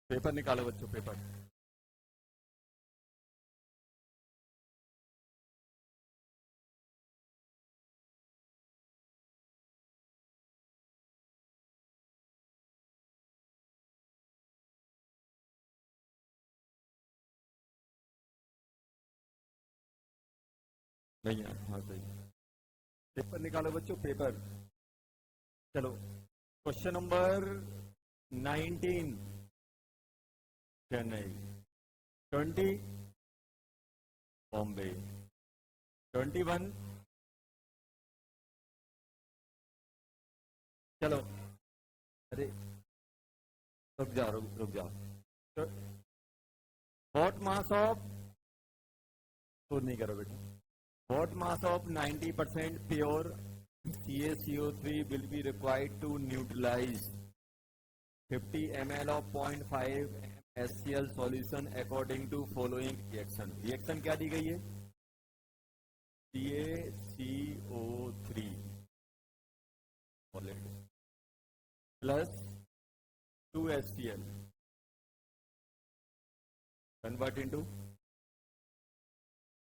Paper निकालो बच्चों, paper. नहीं यार, हाँ सही। पेपर निकालो बच्चों, पेपर। चलो, क्वेश्चन नंबर 19 चेन्नई, 20 बॉम्बे, 21। चलो, अरे रुक जाओ। व्हाट मास ऑफ, तो नहीं करो बेटा। What mass of 90% pure CaCO3 will be required to neutralize 50 ml of 0.5 HCl solution according to following reaction। Reaction क्या दी गई है? CaCO3 plus 2 HCl convert into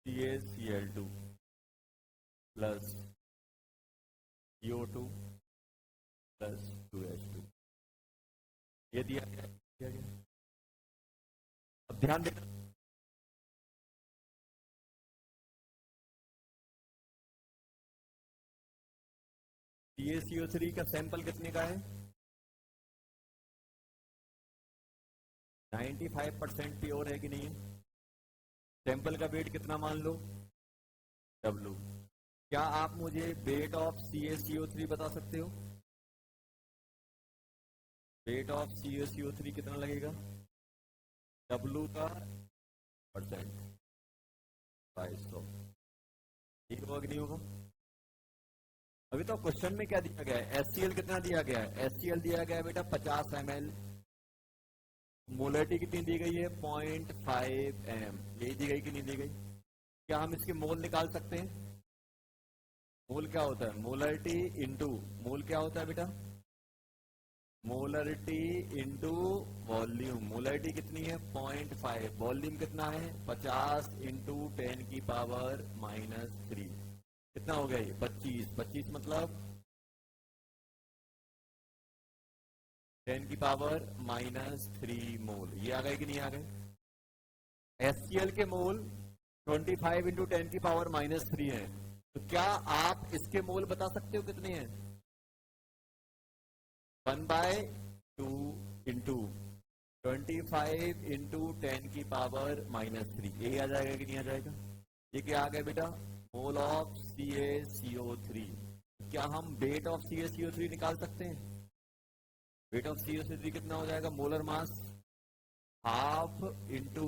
CaCl2 plus CO2 plus 2H2। ये दिया गया। अब ध्यान देना, CaCO3 का सैंपल कितने का है? 95% प्योर है कि नहीं है? सैंपल का वेट कितना मान लो? W। क्या आप मुझे वेट ऑफ CaCO3 बता सकते हो? वेट ऑफ CaCO3 कितना लगेगा? W का परसेंट 2200। ठीक होगा कि नहीं होगा? अभी तो क्वेश्चन में क्या दिया गया है? HCl कितना दिया गया है? HCl दिया गया है बेटा 50 ml। मोलरिटी कितनी दी गई है? 0.5 m। यही दी गई कि नहीं दी गई? क्या हम इसके मोल निकाल सकते हैं? मोल क्या होता है? मोलरिटी इंटू मोल क्या होता है बेटा? Molarity into volume. मोलरिटी कितनी है? 0.5। वॉल्यूम कितना है? 50 इंटू 10 की पावर -3। कितना हो गया ये? 25। 25 मतलब 10 की पावर -3 मोल। ये आ गए कि नहीं आ गए? HCl के मोल 25 इंटू 10 की पावर -3 है। तो क्या आप इसके मोल बता सकते हो कितने हैं? 1/2 इंटू 25 इंटू 10 की पावर -3। ये आ जाएगा कि नहीं आ जाएगा? ये क्या आ गया बेटा? Mole of CaCO3। क्या हम वेट ऑफ CaCO3 निकाल सकते हैं? वेट ऑफ CaCO3 कितना हो जाएगा? Molar mass half into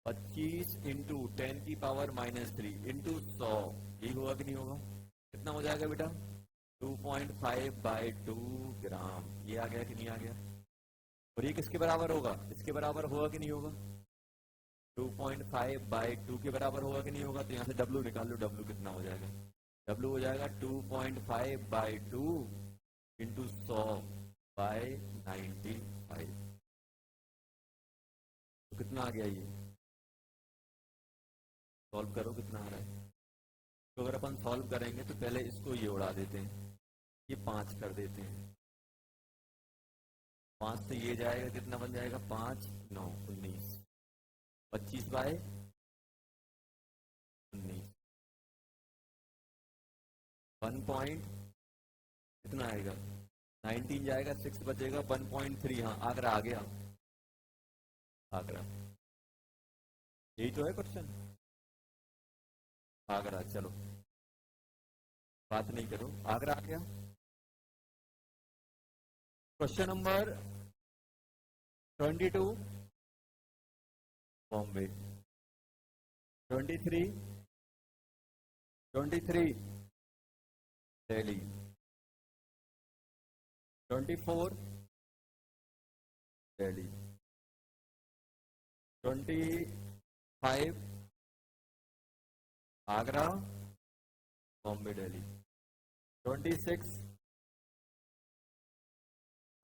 25 into 10 की पावर -3 इंटू 100। यही होगा कि नहीं होगा? कितना हो जाएगा बेटा? 2.5/2 ग्राम। ये आ गया कि नहीं आ गया? और ये किसके बराबर होगा? इसके बराबर होगा कि नहीं होगा? 2.5/2 के बराबर होगा कि नहीं होगा? तो यहाँ से W निकाल लो। W कितना हो जाएगा? W हो जाएगा 2.5/2 इंटू 100/95। तो कितना आ गया ये? सॉल्व करो, कितना आ रहा है? तो अगर अपन सॉल्व करेंगे तो पहले इसको ये उड़ा देते हैं, ये 5 कर देते हैं। 5 से ये जाएगा, कितना बन जाएगा? 5 9 19। 25/19 1 पॉइंट कितना आएगा? 19 जाएगा, 6 बचेगा 1.3। हाँ, आगरा आ गया। आगरा, यही तो है क्वेश्चन। आगरा, चलो बात नहीं करो, आगरा आ गया। क्वेश्चन नंबर 22 बॉम्बे, 23 दिल्ली, 24 दिल्ली, 25 आगरा बॉम्बे दिल्ली, 26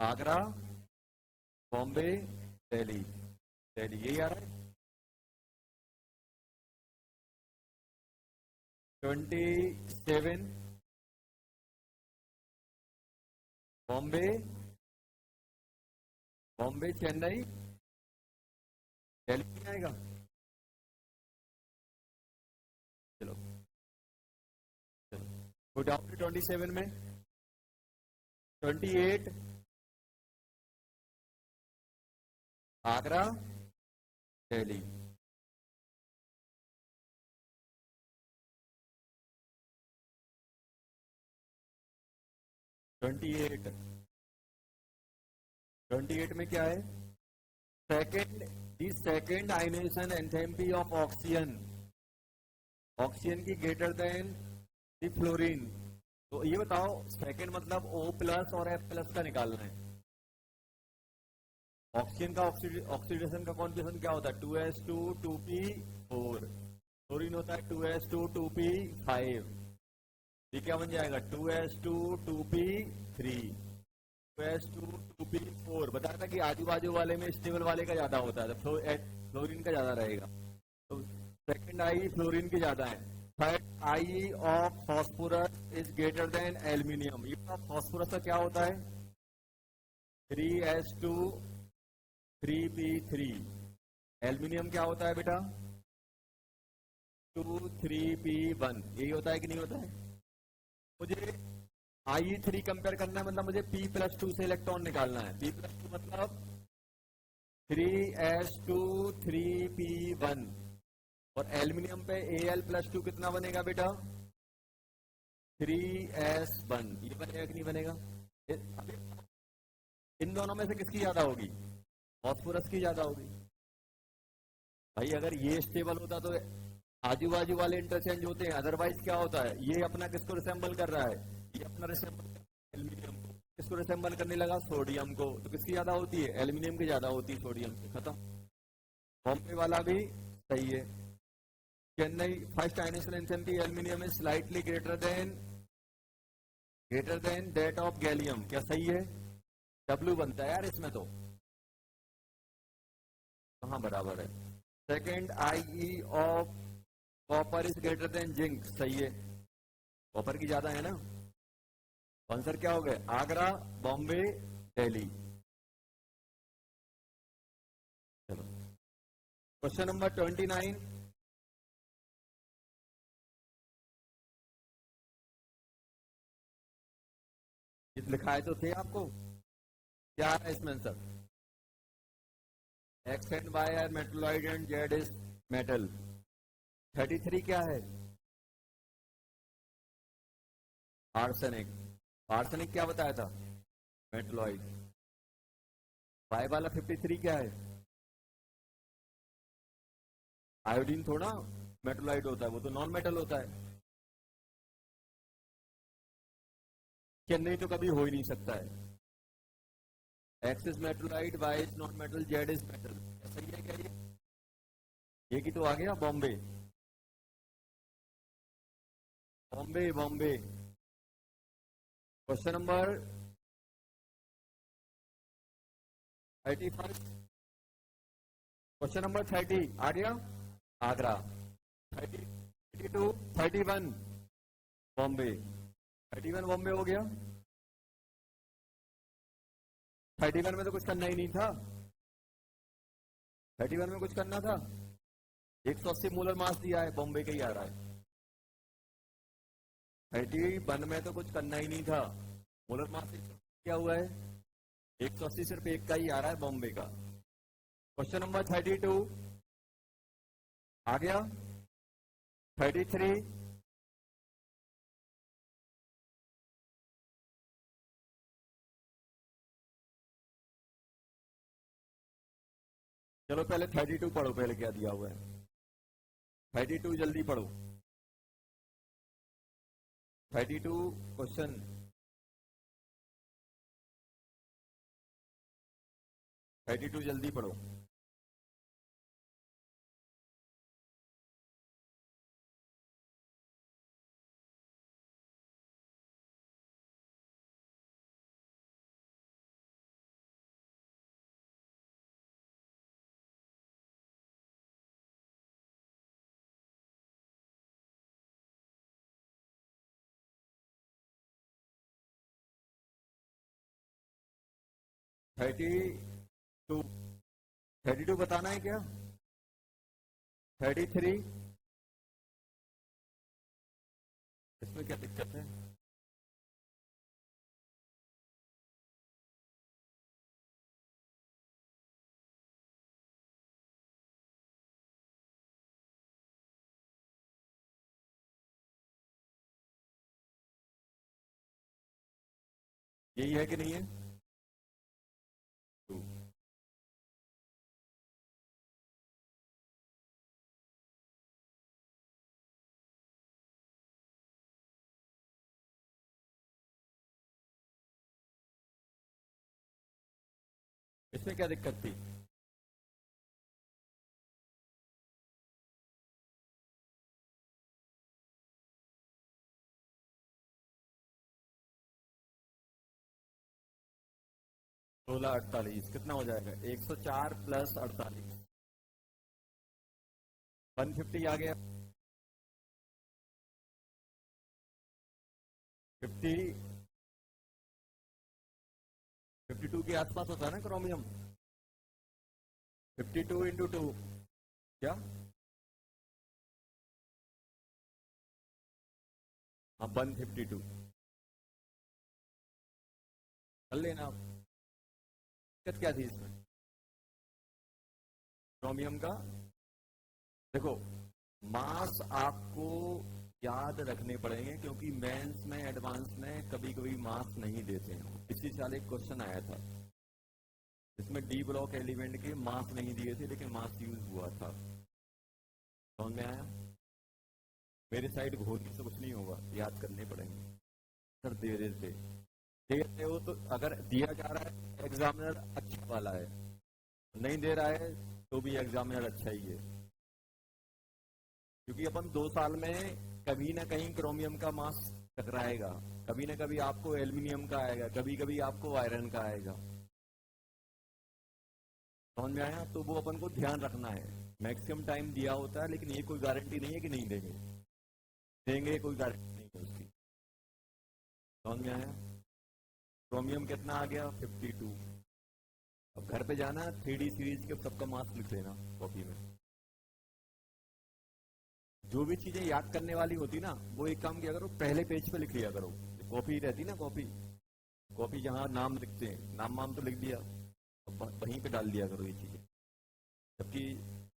आगरा बॉम्बे दिल्ली, दिल्ली यही आ रहा है। 27 बॉम्बे, बॉम्बे चेन्नई, दिल्ली नहीं आएगा। चलो चलो, वो डाउन 27 में 28 आगरा, दिल्ली। 28, 28 में क्या है? Second, the second ionisation enthalpy of oxygen, oxygen की ग्रेटर देन दी फ्लोरीन। तो ये बताओ, सेकेंड मतलब O प्लस और F प्लस का निकालना है। ऑक्सीजन का ऑक्सीडेशन का कॉन्सेंट्रेशन क्या होता है? 2s2 2p4। फ्लोरीन होता है 2s2 2p5। ये क्या बन जाएगा? 2s2 2p3 2s2 2p4। बताया था कि आजू बाजू वाले में स्टेबल वाले का ज्यादा होता है, तो फ्लोरीन का ज्यादा रहेगा। तो सेकंड आई फ्लोरीन की ज्यादा है। Third I of phosphorus is greater than aluminium. ये फॉस्फोरस का क्या होता है? 3s2 3p3। एल्यूमिनियम क्या होता है बेटा? 2 3p1। यही होता है कि नहीं होता है? मुझे Ie3 कंपेयर करना है, मतलब मुझे P+2 से इलेक्ट्रॉन निकालना है। P+2 मतलब 3s2 3p1। और एल्यूमिनियम पे Al+2 कितना बनेगा बेटा? 3s1। ये बनेगा कि नहीं बनेगा? इन दोनों में से किसकी ज्यादा होगी? फॉस्फोरस की ज्यादा होगी। भाई अगर ये स्टेबल होता तो आजू बाजू वाले इंटरचेंज होते हैं, अदरवाइज क्या होता है? ये अपना किसको रिसेंबल कर रहा है? ये अपना रिसेंबल एल्यूमिनियम को। किसको रिसेंबल करने लगा? सोडियम को। तो किसकी ज्यादा होती है? एल्यूमिनियम की ज्यादा होती है सोडियम से। खत्म। बॉम्बे वाला भी सही है। Chennai first ionisation enthalpy aluminium is slightly greater than that of gallium. क्या सही है? W बनता है यार इसमें तो। कहां बराबर है? Second Ie of copper is greater than zinc. सही है, कॉपर की ज्यादा है ना। आंसर क्या हो गए? आगरा, बॉम्बे, दिल्ली। चलो क्वेश्चन नंबर 29। लिखाए तो थे आपको, क्या है इसमें answer? X and Y are metalloid and Z is metal. 33 क्या है? आर्सेनिक। आर्सेनिक क्या बताया था? मेटलॉइड। वाई वाला 53 क्या है? आयोडीन थोड़ा मेटलॉइड होता है, वो तो नॉन मेटल होता है। चेन्नई तो कभी हो ही नहीं सकता है। X is metalloid, Y is non metal, Z is metal. सही है क्या ये की तो आ गया Bombay, Bombay Bombay. Question number 31। Question number 30 आ गया, आगरा। 30, 32, 31 बॉम्बे। 31 बॉम्बे हो गया। 31 में तो कुछ करना ही नहीं था। 31 में कुछ करना था? 180 मोलर मास दिया है, बॉम्बे का ही आ रहा है। 31 में तो कुछ करना ही नहीं था। मोलर मास क्या हुआ है? 180 सिर्फ एक का ही आ रहा है, बॉम्बे का। क्वेश्चन नंबर 32 आ गया। 33, चलो पहले 32 पढ़ो, पहले क्या दिया हुआ है। 32 जल्दी पढ़ो। 32 क्वेश्चन। 32 जल्दी पढ़ो। 32 32 बताना है क्या? 33, इसमें क्या दिक्कत है? यही है कि नहीं है? 2। इसमें क्या दिक्कत थी? सोलह 48 कितना हो जाएगा? 104 प्लस 48, 150 आ गया। 50, 52 के आसपास होता है ना क्रोमियम। 52 इंटू 2 क्या? हाँ 152 कर लेना आप। दिक्कत क्या थी इसमें क्रोमियम का? देखो मास आपको याद रखने पड़ेंगे क्योंकि मेंस में एडवांस में कभी कभी मास नहीं देते हैं। पिछली साल एक क्वेश्चन आया था इसमें डी ब्लॉक एलिमेंट के मास नहीं दिए थे लेकिन मास यूज हुआ था। समझ में आया? मेरे साइड घोलने से कुछ नहीं होगा, याद करने पड़ेंगे। सर दे देते दे रहे हो तो अगर दिया जा रहा है एग्जामिनर अच्छा वाला है, नहीं दे रहा है तो भी एग्जामिनर अच्छा ही है। क्योंकि अपन 2 साल में कभी ना कहीं क्रोमियम का मास टकराएगा, कभी ना कभी आपको एल्यूमिनियम का आएगा, कभी कभी आपको आयरन का आएगा। समझ में आया? तो वो अपन को ध्यान रखना है। मैक्सिमम टाइम दिया होता है लेकिन ये कोई गारंटी नहीं है कि नहीं देंगे, देंगे कोई गारंटी नहीं है उसकी। समझ में आया? क्रोमियम कितना आ गया? 52। अब घर पे जाना 3D सीरीज के सबका मास लिख लेना कॉपी में। जो भी चीजें याद करने वाली होती ना वो एक काम किया करो, पहले पेज पे लिख लिया करो। कॉपी रहती ना, कॉपी कॉपी जहां नाम लिखते हैं, नाम वाम तो लिख दिया, वहीं पे डाल दिया करो ये चीजें। जबकि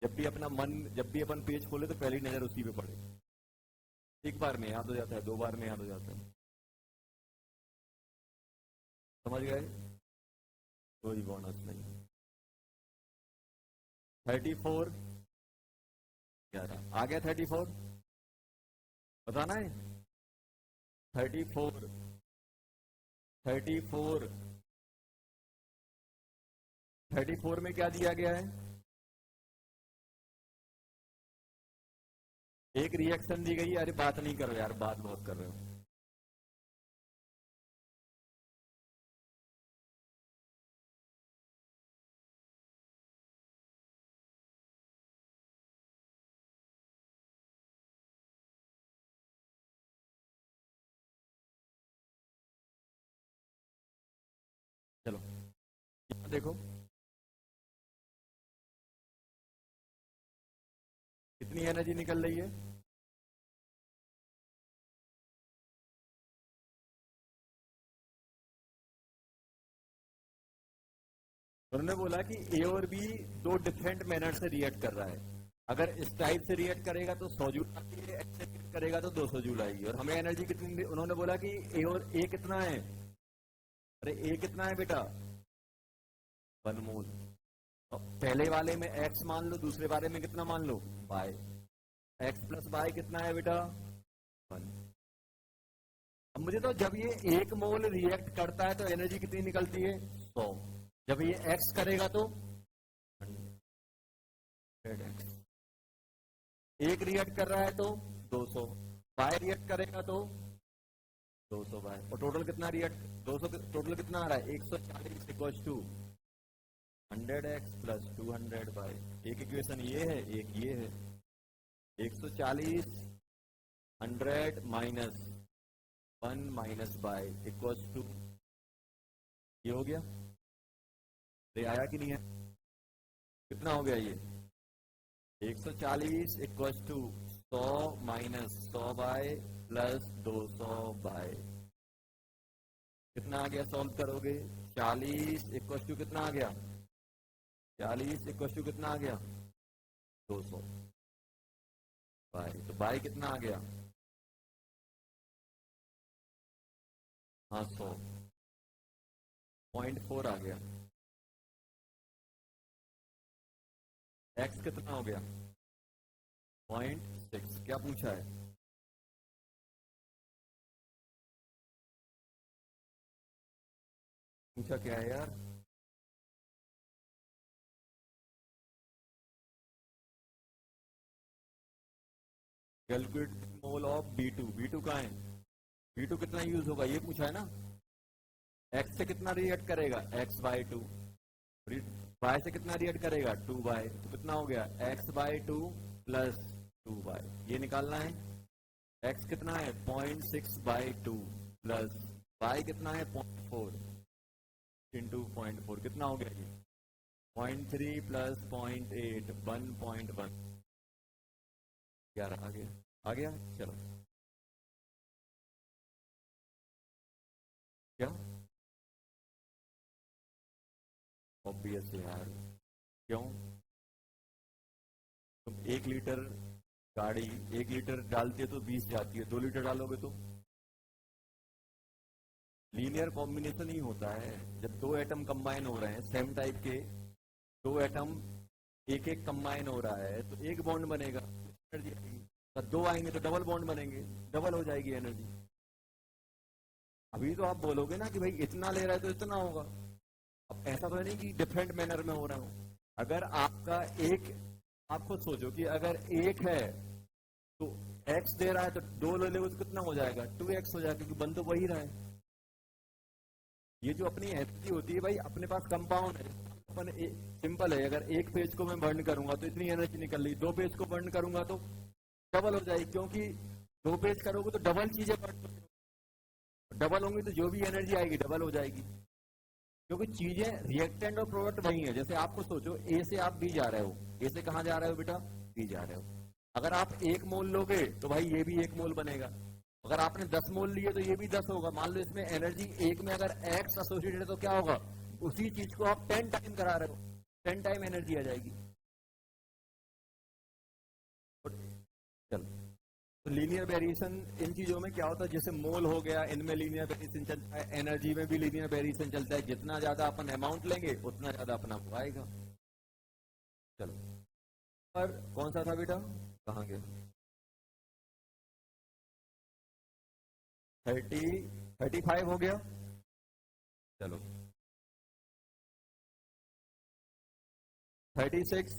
जब भी अपना मन, जब भी अपन पेज खोले तो पहली नजर उसी पे पड़े। एक बार में याद हो जाता है, 2 बार में याद हो जाता है। समझ गए? कोई बोनस नहीं। 34 11 आ गया। 34 बताना है। 34 34 34 में क्या दिया गया है? एक रिएक्शन दी गई है। अरे बात नहीं कर रहे यार, बात बहुत कर रहे हो। चलो देखो कितनी एनर्जी निकल रही है। उन्होंने बोला कि ए और बी 2 डिफरेंट मैनर से रिएक्ट कर रहा है। अगर इस टाइप से रिएक्ट करेगा तो 100 जूल आती है, ऐसे रिएक्ट करेगा तो 200 जूल आएगी। और हमें एनर्जी कितनी, उन्होंने बोला कि ए और ए कितना है? अरे ए कितना है बेटा? 1 मोल। पहले वाले में एक्स मान लो, दूसरे वाले में कितना मान लो? बाय। एक्स प्लस बाय कितना है बेटा? 1। अब मुझे तो जब ये 1 मोल रिएक्ट करता है तो एनर्जी कितनी निकलती है? 100। जब ये एक्स करेगा तो 100x। एक रिएक्ट कर रहा है तो 200, बाय रिएक्ट करेगा तो 200 बाय। और टोटल कितना रिएक्ट, 200 टोटल कितना आ रहा है? 140 equals to 100x plus 200 y. एक इक्वेशन ये है, एक ये है। 140 100 minus 1 minus y equals to, ये हो गया। ये आया कि नहीं है? कितना हो गया ये? 140 equal to 100 minus 100 y plus 200 y, कितना आ गया? सॉल्व करोगे 40 इक्वल टू कितना आ गया? 40 इक्वल टू कितना आ गया? 200 बाय, तो बाय कितना आ गया? हाँ 100, 0.4 आ गया। x कितना हो गया? 0.6। क्या पूछा है? पूछा क्या है यार? Calculate mole of B2। B2 कहाँ है? B2 कितना यूज होगा ये पूछा है ना। x से कितना रिएक्ट करेगा? x bye 2। y से कितना रिएक्ट करेगा? 2 बाय, तो कितना हो गया? x बाय 2 प्लस 2 बाय, ये निकालना है। x कितना है? 0.6 बाय 2 प्लस y कितना है? 0.4 इंटू 0.4, कितना हो गया ये? 0.3 प्लस 0.8 1.1। क्या रहा? आ गया। चलो क्या ऑब्वियस यार, क्यों? तुम 1 लीटर गाड़ी 1 लीटर डालती है तो 20 जाती है, 2 लीटर डालोगे तो लीनियर कॉम्बिनेशन ही होता है। जब दो एटम कंबाइन हो रहे हैं सेम टाइप के, दो एटम एक एक कंबाइन हो रहा है तो एक बॉन्ड बनेगा, एनर्जी आएगी। तो दो आएंगे तो डबल बॉन्ड बनेंगे, डबल हो जाएगी एनर्जी। अभी तो आप बोलोगे ना कि भाई इतना ले रहा है तो इतना होगा। अब ऐसा तो नहीं कि डिफरेंट मैनर में हो रहा हो। अगर आपका एक, आप खुद सोचो कि अगर एक है तो एक्स दे रहा है तो दो ले लोगे तो कितना हो जाएगा? 2x हो जाएगा, क्योंकि बन तो वही रहा है। ये जो अपनी एनर्जी होती है भाई, अपने पास कंपाउंड है, अपन सिंपल है। अगर एक पेज को मैं बर्न करूंगा तो इतनी एनर्जी निकल रही, दो पेज को बर्न करूंगा तो डबल हो जाएगी, क्योंकि दो पेज करोगे तो डबल चीजें बर्न, डबल होंगी तो जो भी एनर्जी आएगी डबल हो जाएगी, क्योंकि चीजें रिएक्टेंट और प्रोडक्ट वही है। जैसे आपको सोचो ए से आप बी जा रहे हो, ए से कहां जा रहे हो बेटा? बी जा रहे हो। अगर आप 1 मोल लोगे तो भाई ये भी 1 मोल बनेगा। अगर आपने 10 मोल लिए तो ये भी 10 होगा। मान लो इसमें एनर्जी एक में अगर x एसोसिएटेड है तो क्या होगा? उसी चीज को आप 10 टाइम करा रहे हो, 10 टाइम एनर्जी आ जाएगी। चलो, तो लीनियर वेरिएशन इन चीजों में क्या होता है? जैसे मोल हो गया, इनमें लीनियर वेरिएशन चलता है, एनर्जी में भी लीनियर वेरिएशन चलता है। जितना ज्यादा अपन अमाउंट लेंगे उतना ज्यादा अपना वो आएगा। चलो, पर कौन सा था बेटा? कहाँ गया? 35 हो गया। चलो 36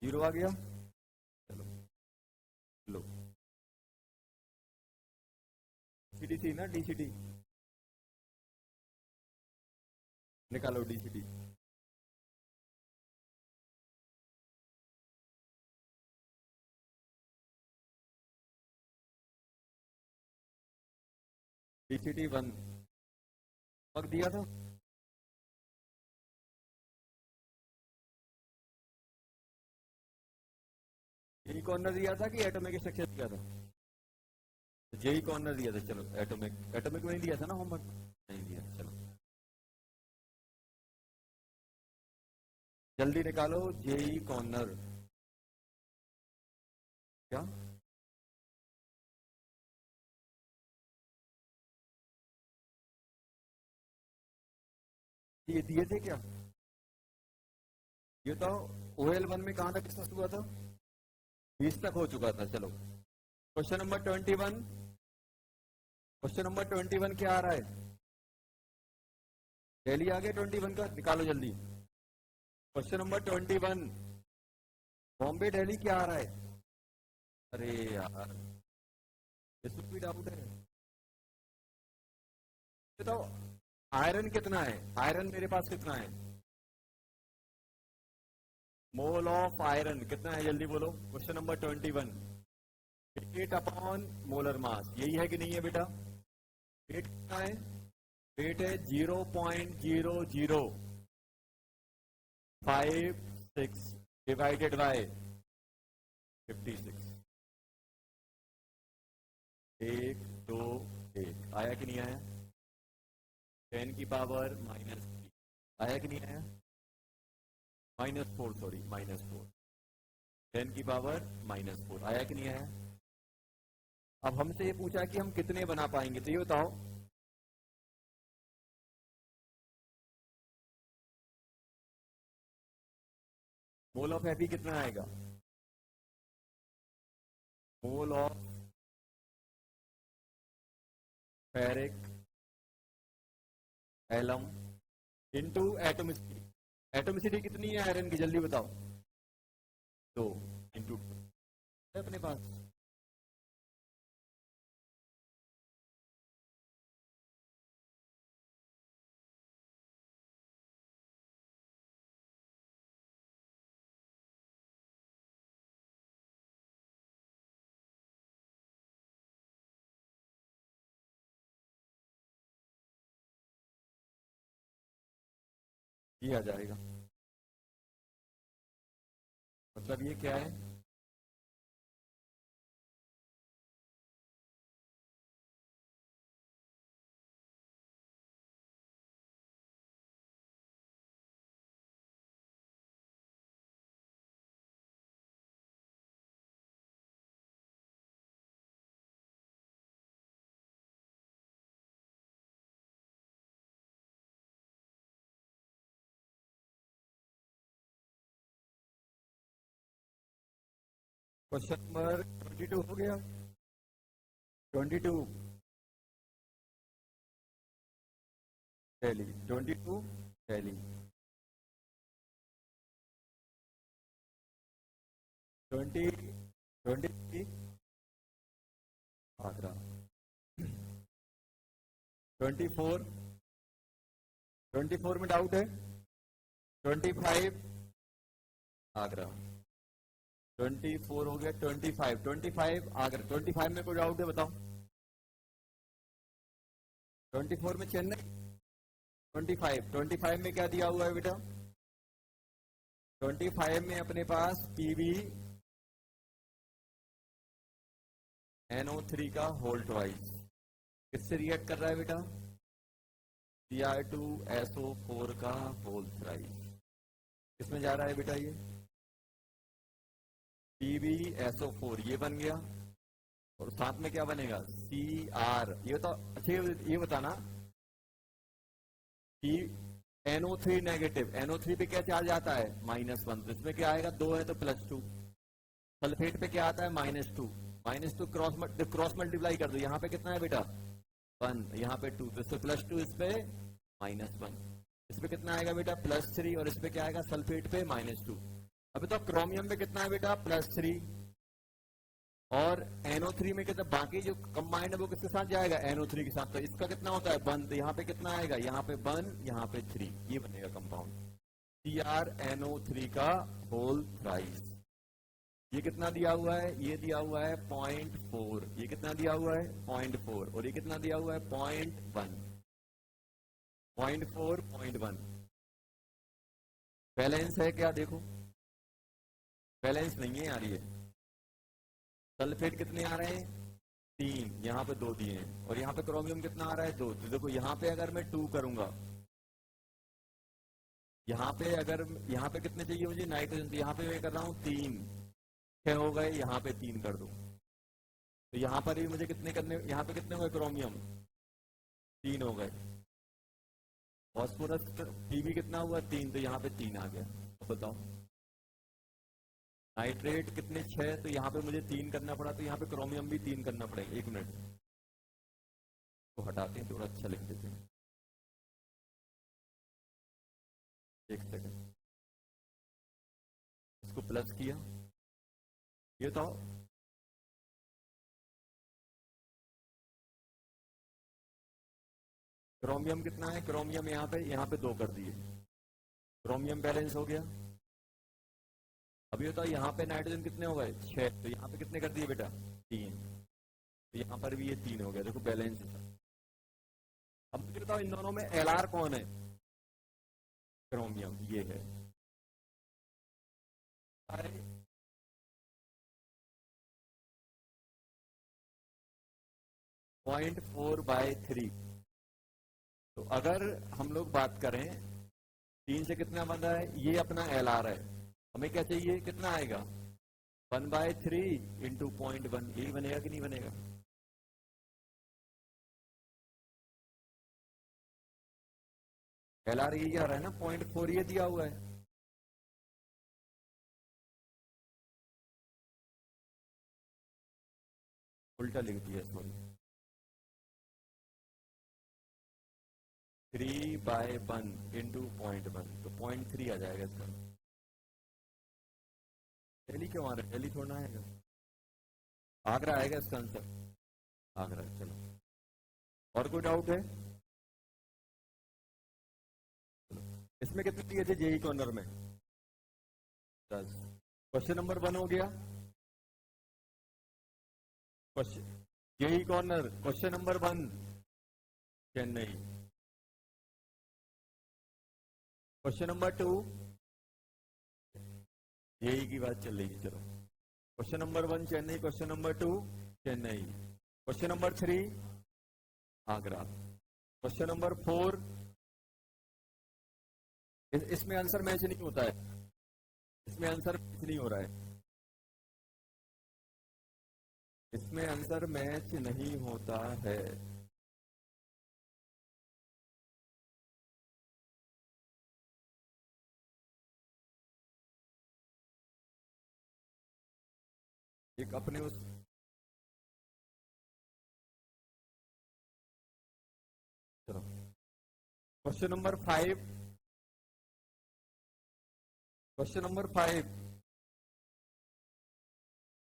जीरो आ गया। चलो लो, डीसीटी थी ना, डीसीटी निकालो, डीसीटी। डीसीटी 1 वक्त दिया था। जेई कॉर्नर दिया था कि एटॉमिक स्ट्रक्चर दिया था? जेई कॉर्नर दिया था। चलो एटॉमिक, एटॉमिक में नहीं दिया था ना होमवर्क? नहीं दिया। चलो जल्दी निकालो जेई कॉर्नर। क्या ये दिए थे क्या? ये तो OL1 में कहां तक डिस्कस हुआ था? 20 तक हो चुका था। चलो क्वेश्चन नंबर 21, क्वेश्चन नंबर 21 क्या आ रहा है? दिल्ली आ गया 21 का, निकालो जल्दी। क्वेश्चन नंबर 21 बॉम्बे दिल्ली क्या आ रहा है? अरे यार, इसमें भी डाउट है। बताओ आयरन कितना है? आयरन मेरे पास कितना है? मोल ऑफ आयरन कितना है? जल्दी बोलो। Question number 21, 8 upon molar mass, यही है कि नहीं है बेटा? 8 कितना है? वेट है 0.0056 डिवाइडेड बाय 56। 1 2 1 आया कि नहीं आया? 10 की पावर -3 आया कि नहीं आया? -4 सॉरी -4 10 की पावर -4 आया कि नहीं आया? अब हमसे ये पूछा कि हम कितने बना पाएंगे, तो ये बताओ। मोल ऑफ एफी कितना आएगा? Mole of ferric alum into atomicity. Atomicity कितनी है आयरन की, जल्दी बताओ। 2 इंटू अपने पास। ये आ जाएगा। मतलब ये क्या है? क्वेश्चन नंबर 22 हो गया। 22 टैली 22 टैली 23 आगरा 24 में डाउट है। 25 आगरा 24 हो गया। 25 आगरा 25 में कोई डाउट है बताओ। 24 में चेन्नई। 25 में क्या दिया हुआ है बेटा? 25 में अपने पास पीवी NO3 का होल ट्वाइस किससे रिएक्ट कर रहा है बेटा? Cr2SO4 का होल थ्राइस। किसमें जा रहा है बेटा? ये PbSO4 ये बन गया, और साथ में क्या बनेगा? Cr। ये तो अच्छा ये बताना कि NO3 नेगेटिव, NO3 पे क्या चार्ज आता है? -1। तो इसमें क्या आएगा? 2 है तो +2। सल्फेट पे क्या आता है? -2 क्रॉस मल्टीप्लाई कर दो। यहाँ पे कितना है बेटा? 1, यहाँ पे 2, तो इससे +2, इस पे -1। इस पे कितना आएगा बेटा? +3, और इस पे क्या आएगा? सल्फेट पे -2। अभी तो क्रोमियम पे कितना है बेटा? +3, और NO3 में कितना? बाकी जो कंबाइंड है वो किसके साथ जाएगा? NO3 के साथ। तो इसका कितना होता है? 1। तो यहाँ पे कितना आएगा? यहाँ पे 1, यहाँ पे 3, ये बनेगा कंपाउंड CrNO3 का होल थ्राइस। ये कितना दिया हुआ है? ये दिया हुआ है 0.4। ये कितना दिया हुआ है? 0.4। और ये कितना दिया हुआ है? 0.1। 0.4 0.1 बैलेंस है क्या? देखो बैलेंस नहीं है यार। ये सल्फेट कितने आ रहे हैं? 3, यहाँ पे 2 दिए हैं, और यहाँ पे क्रोमियम कितना आ रहा है? 2। तो देखो यहाँ पे अगर मैं 2 करूंगा, यहाँ पे कितने चाहिए मुझे? नाइट्रोजन। तो यहाँ पे मैं कर रहा हूँ 3, 6 हो गए। यहाँ पे 3 कर दो, तो यहाँ पर भी मुझे कितने करने? यहाँ पे कितने हुए? क्रोमियम 3 हो गए। फास्फोरस Pb कितना हुआ? 3, तो यहाँ पे 3 आ गया। तो बताओ नाइट्रेट कितने? 6, तो यहाँ पे मुझे 3 करना पड़ा, तो यहाँ पे क्रोमियम भी 3 करना पड़ेगा। 1 मिनट तो हटाते हैं, थोड़ा अच्छा लिख देते हैं। 1 सेकंड, इसको प्लस किया। ये तो क्रोमियम कितना है? क्रोमियम यहाँ पे 2 कर दिए, क्रोमियम बैलेंस हो गया। अभी होता है यहाँ पे नाइट्रोजन कितने हो गए? 6, तो यहाँ पे कितने कर दिए बेटा? 3, तो यहाँ पर भी ये 3 हो गया। देखो बैलेंस अब मुझे बताओ इन दोनों में एलआर कौन है? क्रोमियम ये है। 0.4/3। तो अगर हम लोग बात करें 3 से कितना बंधा है, ये अपना एल आर है, हमें क्या चाहिए, कितना आएगा 1/3 इंटू 0.1, यही बनेगा कि नहीं बनेगा? एल आर ये क्या रहा है ना 0.4 ये दिया हुआ है, उल्टा लिख दिया सॉरी, 3/1 इंटू 0.1, तो 0.3 आ जाएगा इसका। दिल्ली क्यों आ रहा है, दिल्ली थोड़ा आएगा, आगरा आएगा इसका आंसर, आगरा। चलो और कोई डाउट है? इसमें कितने दिए थे जेई कॉर्नर में? 10। क्वेश्चन नंबर 1 हो गया। Question JEE corner question number 1 Chennai. Question number 2 JEE की बात चल रही है, चलो question number 1 Chennai, question number 2 Chennai, question number 3 Agra, question number 4 इसमें आंसर मैच नहीं होता है, इसमें आंसर मैच नहीं हो रहा है, इसमें आंसर मैच नहीं होता है। एक अपने उस चलो question number 5, question number 5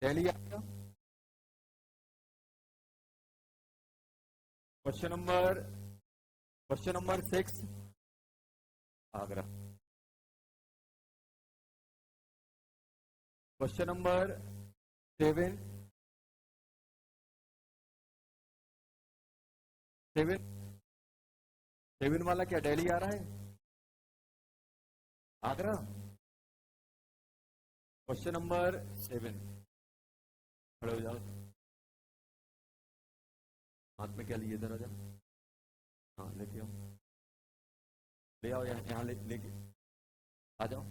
Delhi आएगा। Question number 6 Agra, question number 7 7 वाला क्या दिल्ली आ रहा है, आगरा। क्वेश्चन नंबर 7 खड़े हो जाओ, हाथ में क्या लिए, इधर आ जाओ, हाँ लेके आओ, ले आओ यहाँ यहाँ लेके आ जाओ।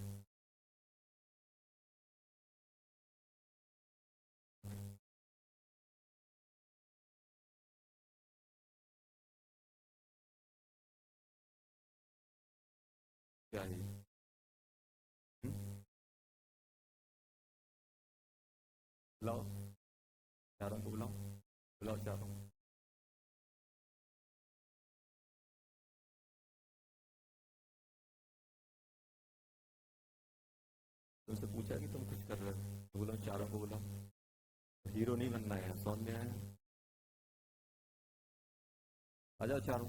क्या है बुलाओ चारों को, बुलाओ बुलाओ चारों। तुमसे पूछा कि तुम कुछ कर रहे हो, तो बुलाओ चारों को, बुलाओ। हीरो नहीं बनना है, सौन में आया, आ जाओ चारों,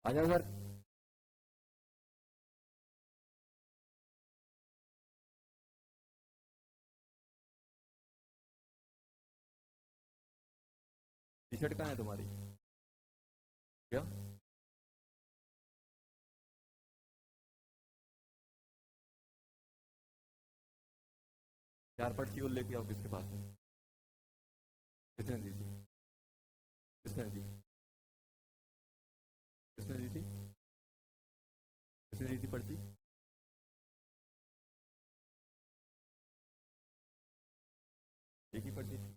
आ जाओ सर। टी शर्ट कहाँ है तुम्हारी, क्या? चार पट की ओर लेके आओ, किसके पास है, किसने दी थी, किसने दी, किसने दी थी, किसने दी थी पर्ची? एक ही पर्ची थी।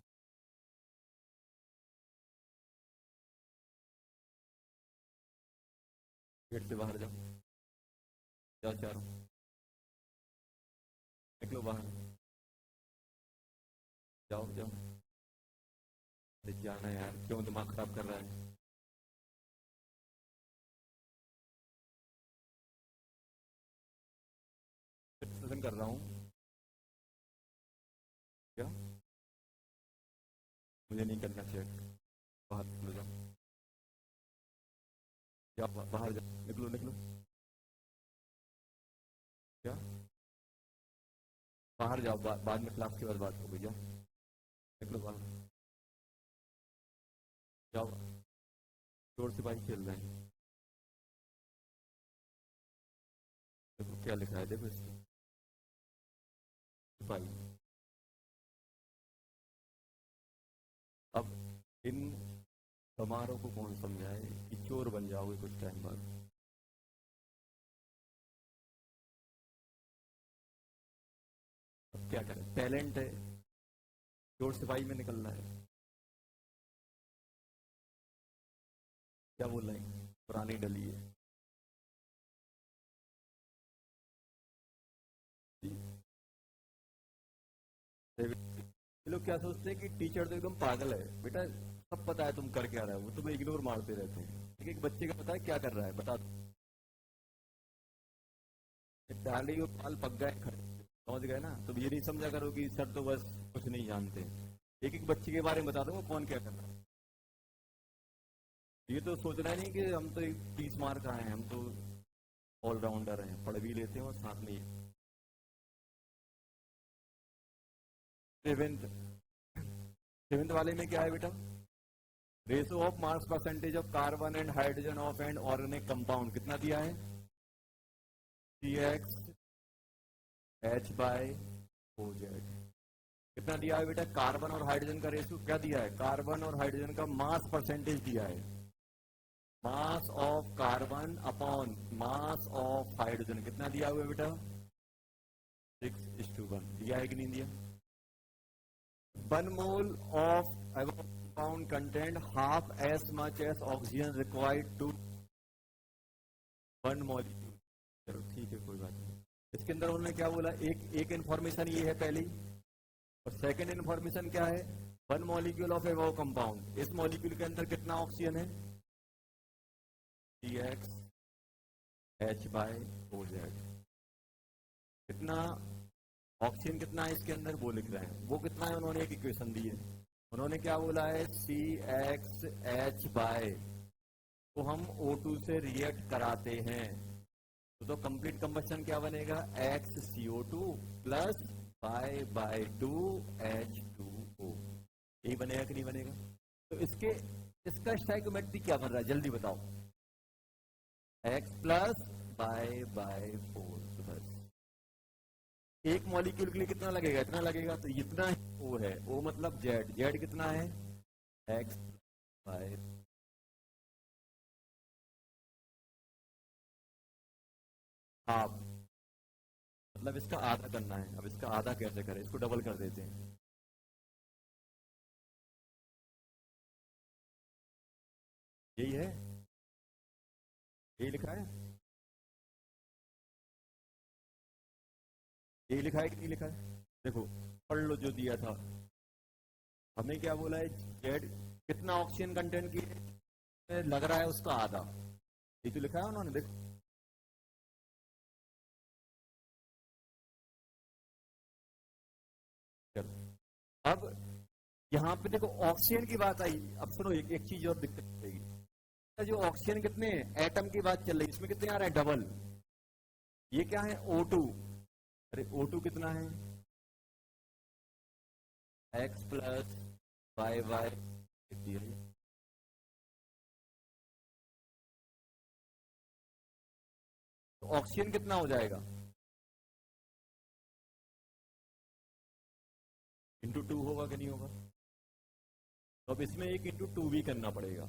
गेट से बाहर जाओ, जाओ चारों, निकलो बाहर, जाओ जाओ। अरे जाना यार, क्यों दिमाग खराब कर रहा है? सेशन कर रहा हूँ क्या, मुझे नहीं करना चेक, बाहर निकलो, जाओ जाओ बाहर जाओ, निकलो निकलो, क्या बाहर जाओ, बाद में क्लास के बाद बात होगी, जाओ निकलो बाहर, जाओ चोर सिपाही खेल रहे हैं। देखो क्या लिखा है, देखो इसमें सिपाही। अब इन समारोह को कौन समझाए कि चोर बन जाओगे कुछ टाइम बाद। अब क्या करें, टैलेंट है, चोर सिपाही में निकलना है। क्या बोल रहे हैं, पुरानी डली है। ये लोग क्या सोचते हैं कि टीचर तो एकदम पागल है, बेटा सब पता है तुम कर क्या रहे हो, वो तुम्हें इग्नोर मारते रहते हैं। एक बच्चे का पता है क्या कर रहा है, बता दो। डाली और पाल पक गए खड़े, समझ गए ना। तो ये नहीं समझा करो कि सर तो बस कुछ नहीं जानते। एक एक बच्चे के बारे में बता दो कौन क्या कर रहा है। ये तो सोच रहा नहीं कि हम तो 30 मार्क आए हैं, हम तो ऑलराउंडर हैं, पढ़ भी लेते हैं और साथ में। सेवेंथ सेवेंथ वाले में क्या है बेटा, ratio of mass percentage of carbon and hydrogen of and organic compound कितना दिया है, CX H बाय OZ। कितना दिया है बेटा, कार्बन और हाइड्रोजन का रेशो क्या दिया है, कार्बन और हाइड्रोजन का मास परसेंटेज दिया है। Mass of carbon upon mass of hydrogen कितना दिया हुआ है बेटा, 6:1 दिया है कि नहीं दिया। 1 mole of compound contain half as much as oxygen required to 1 molecule। चलो ठीक है, कोई बात नहीं। इसके अंदर उन्होंने क्या बोला, एक इंफॉर्मेशन ये है पहली, और सेकंड इंफॉर्मेशन क्या है, 1 मॉलिक्यूल ऑफ एवो कंपाउंड, इस मॉलिक्यूल के अंदर कितना ऑक्सीजन है, CX H बाय OZ। कितना ऑक्सीजन कितना है इसके अंदर वो लिख रहे हैं, वो कितना है उन्होंने एक इक्वेशन दी है। उन्होंने क्या बोला है, CX H बाय, तो हम O2 से रिएक्ट कराते हैं तो कंप्लीट कंबस्शन क्या बनेगा, XCO2 प्लस बाय 2 H2O। यही बनेगा कि नहीं बनेगा। तो इसका स्टाइकोमेट्री क्या बन रहा है जल्दी बताओ, X प्लस बाय 4। तो बस एक मॉलिक्यूल के लिए कितना लगेगा, इतना लगेगा, तो इतना O है, O मतलब Z कितना है, X बाय हाफ, मतलब इसका आधा करना है। अब इसका आधा कैसे करें, इसको डबल कर देते हैं। यही है, यही लिखा है, यही लिखा है कि नहीं लिखा है, देखो पढ़ लो जो दिया था। हमें क्या बोला है, जेड कितना ऑक्सीजन कंटेंट की लग रहा है उसका आधा, ये तो लिखा है उन्होंने, देखो। चलो अब यहाँ पे देखो ऑक्सीजन की बात आई। अब सुनो एक चीज और दिक्कत रहेगी, जो ऑक्सीजन कितने एटम की बात चल रही है, इसमें कितने आ रहा है, डबल। ये क्या है, O2। अरे O2 कितना है, X प्लस बाय तो ऑक्सीजन कितना हो जाएगा, ×2 होगा कि नहीं होगा। तो अब इसमें एक ×2 भी करना पड़ेगा,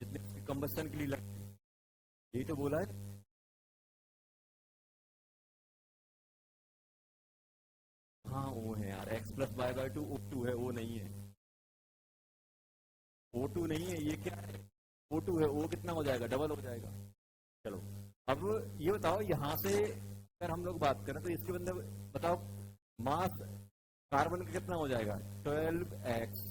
जितने कंबस्टन के लिए लगते, यही तो बोला है। हाँ वो है यार, X प्लस बाय 2 O2 है, वो नहीं है, O2 नहीं है, ये क्या है, O2 है, O कितना हो जाएगा, डबल हो जाएगा। चलो अब ये बताओ, यहां से अगर हम लोग बात करें तो इसके बंदे बताओ, मास कार्बन का कितना हो जाएगा, 12X,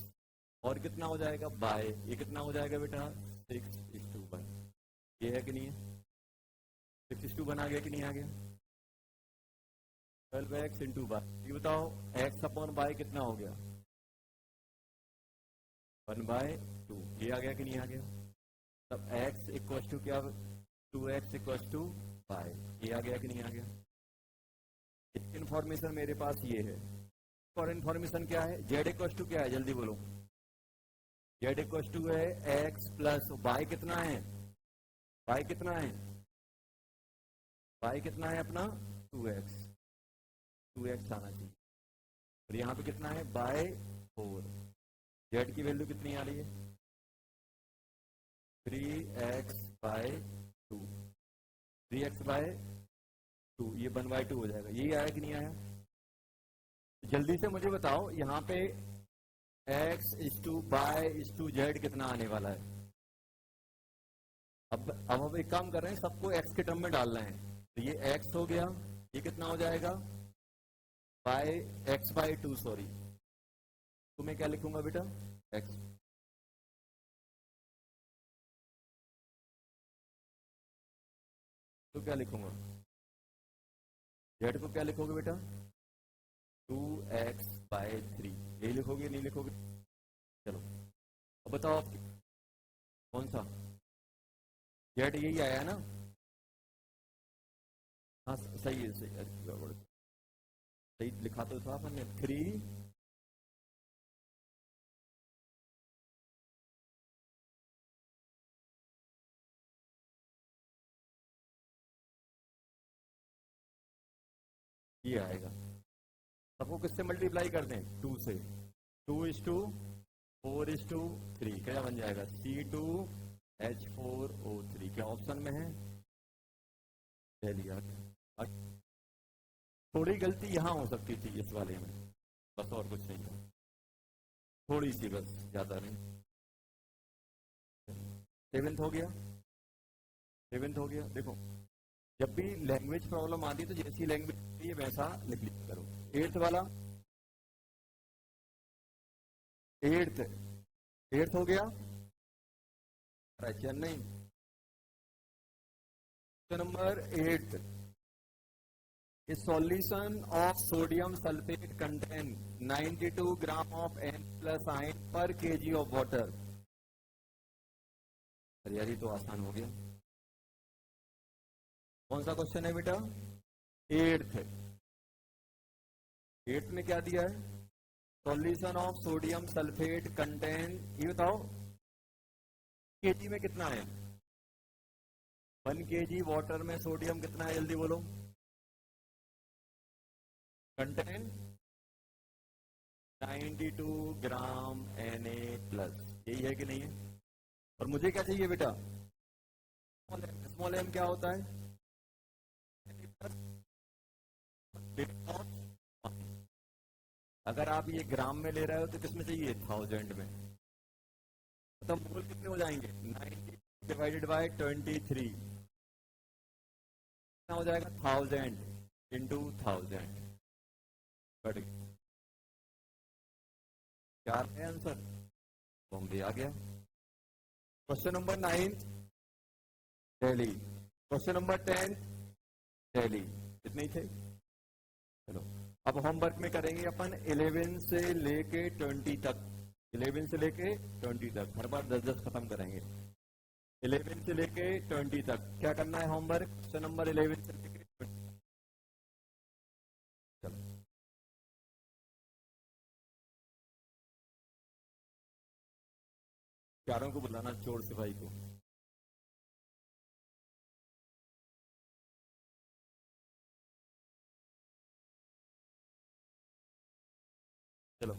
और कितना हो जाएगा बाय, ये कितना हो जाएगा बेटा, 6:1। ये है कि नहीं है, 6:1 आ गया कि नहीं आ गया, 12X इंटू बाय। ये बताओ X अपॉन बाय कितना हो गया, 1/2। ये आ गया कि नहीं आ गया। तब X इक्वल टू क्या, 2X इक्वल टू बाय। ये आ गया कि नहीं आ गया। इन्फॉर्मेशन मेरे पास ये है, और इन्फॉर्मेशन क्या है, Z इक्वल टू क्या है, जल्दी बोलो, जेड इक्वल टू है एक्स प्लस वाई कितना है, वाई कितना है, वाई कितना है अपना 2x, 2x आना चाहिए। और यहाँ पे कितना है बाय 4, जेड की वैल्यू कितनी आ रही है 3x बाय 2, 3x बाय 2, ये 1/2 हो जाएगा। यही आया कि नहीं आया? जल्दी से मुझे बताओ यहाँ पे x is to y is to z कितना आने वाला है। अब हम एक काम कर रहे हैं, सबको x के टर्म में डाल रहे हैं, तो ये x हो गया, ये कितना हो जाएगा बाय x बाय 2, सॉरी, तो मैं क्या लिखूंगा बेटा x, तो क्या लिखूंगा z को क्या लिखोगे बेटा 2x बाय 3, यही लिखोगे नहीं लिखोगे? चलो अब बताओ आप कौन सा z, यही आया ना? हाँ सही है, सही है, सही लिखा तो था आपने 3 ये आएगा। सबको किससे मल्टीप्लाई कर दें 2 से, 2:4:3 क्या बन जाएगा C2H4O3, क्या ऑप्शन में है? ले लिया। थोड़ी गलती यहाँ हो सकती थी इस वाले में, बस और कुछ नहीं था, थोड़ी सी बस, ज्यादा नहीं। सेवेंथ हो गया, सेवेंथ हो गया। देखो जब भी लैंग्वेज प्रॉब्लम आती है तो जैसी लैंग्वेज वैसा लिख लिया करो। एट्थ वाला, एट्थ, एट्थ हो गया Chennai. Number 8, a solution of sodium sulfate contain 92 gram of N plus ion per kg of water। अरे यार ये तो आसान हो गया। कौन सा क्वेश्चन है बेटा? एट्थ, एट्थ में क्या दिया है? Solution of sodium sulphate contain, ये बताओ केजी में कितना है? 1 kg वाटर में सोडियम कितना है, जल्दी बोलो। कंटेन 92 ग्राम Na प्लस, यही है कि नहीं है? और मुझे क्या चाहिए बेटा? स्मॉल एम क्या होता है? अगर आप ये ग्राम में ले रहे हो तो किसमें चाहिए 1000 में, तो मोल कितने हो जाएंगे 90 डिवाइडेड बाय 23, कितना हो जाएगा 1000 इंटू 1000, बढ़ गया। क्या है आंसर? बॉम्बे आ गया। Question number 9 Delhi, question number 10 Delhi, इतने ही थे। चलो अब होमवर्क में करेंगे अपन 11 से लेके 20 तक, 11 से लेके 20 तक, हर बार 10-10 खत्म करेंगे। 11 से लेके 20 तक क्या करना है होमवर्क? क्वेश्चन नंबर 11 से लेके 20। चलो चारों को बुलाना, चोर सिपाही को। चलो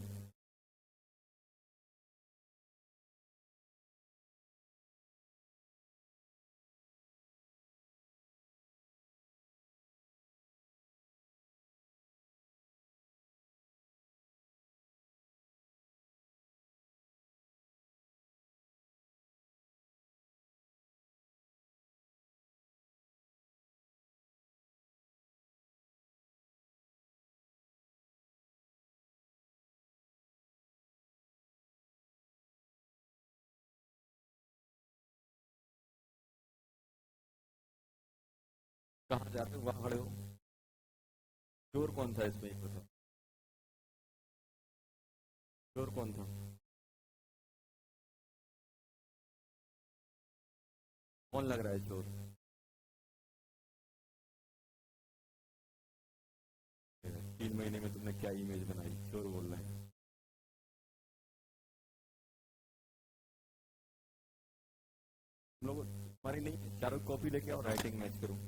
कहाँ जाते हो, वहां खड़े हो। चोर कौन था इसमें, एक बताओ, चोर कौन था? कौन लग रहा है चोर? 3 महीने में तुमने क्या इमेज बनाई, चोर बोल रहे हैं। लोग हमारी नहीं, चारों कॉपी लेके आओ, राइटिंग मैच करूँ।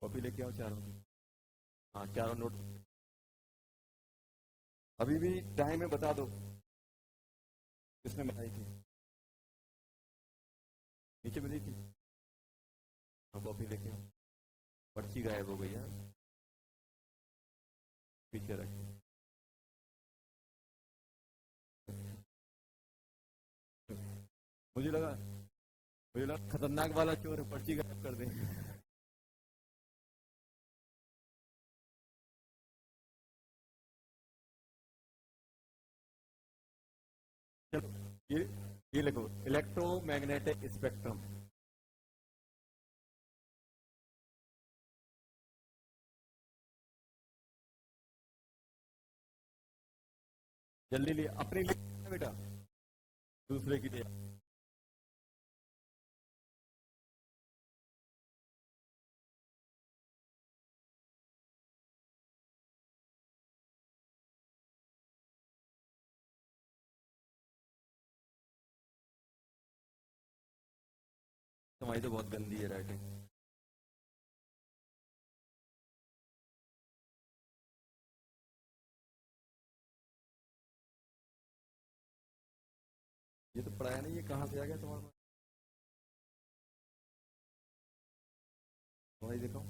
कॉपी लेके आओ चारों। हाँ चारों नोट। अभी भी टाइम है, बता दो किसने बनाई थी, नीचे मिली थी। हाँ कॉपी लेके आओ। पर्ची गायब हो गई यार, पीछे रखी। मुझे लगा खतरनाक वाला चोर है, पर्ची गायब कर दे। चलो ये ये लिखो, इलेक्ट्रोमैग्नेटिक स्पेक्ट्रम। जल्दी लिए, अपने लिए बेटा, दूसरे के लिए। तुम्हारी तो बहुत गंदी है राइटिंग। ये तो पढ़ाया नहीं, ये कहाँ से आ गया तुम्हारे पास? तुम्हारी देखो।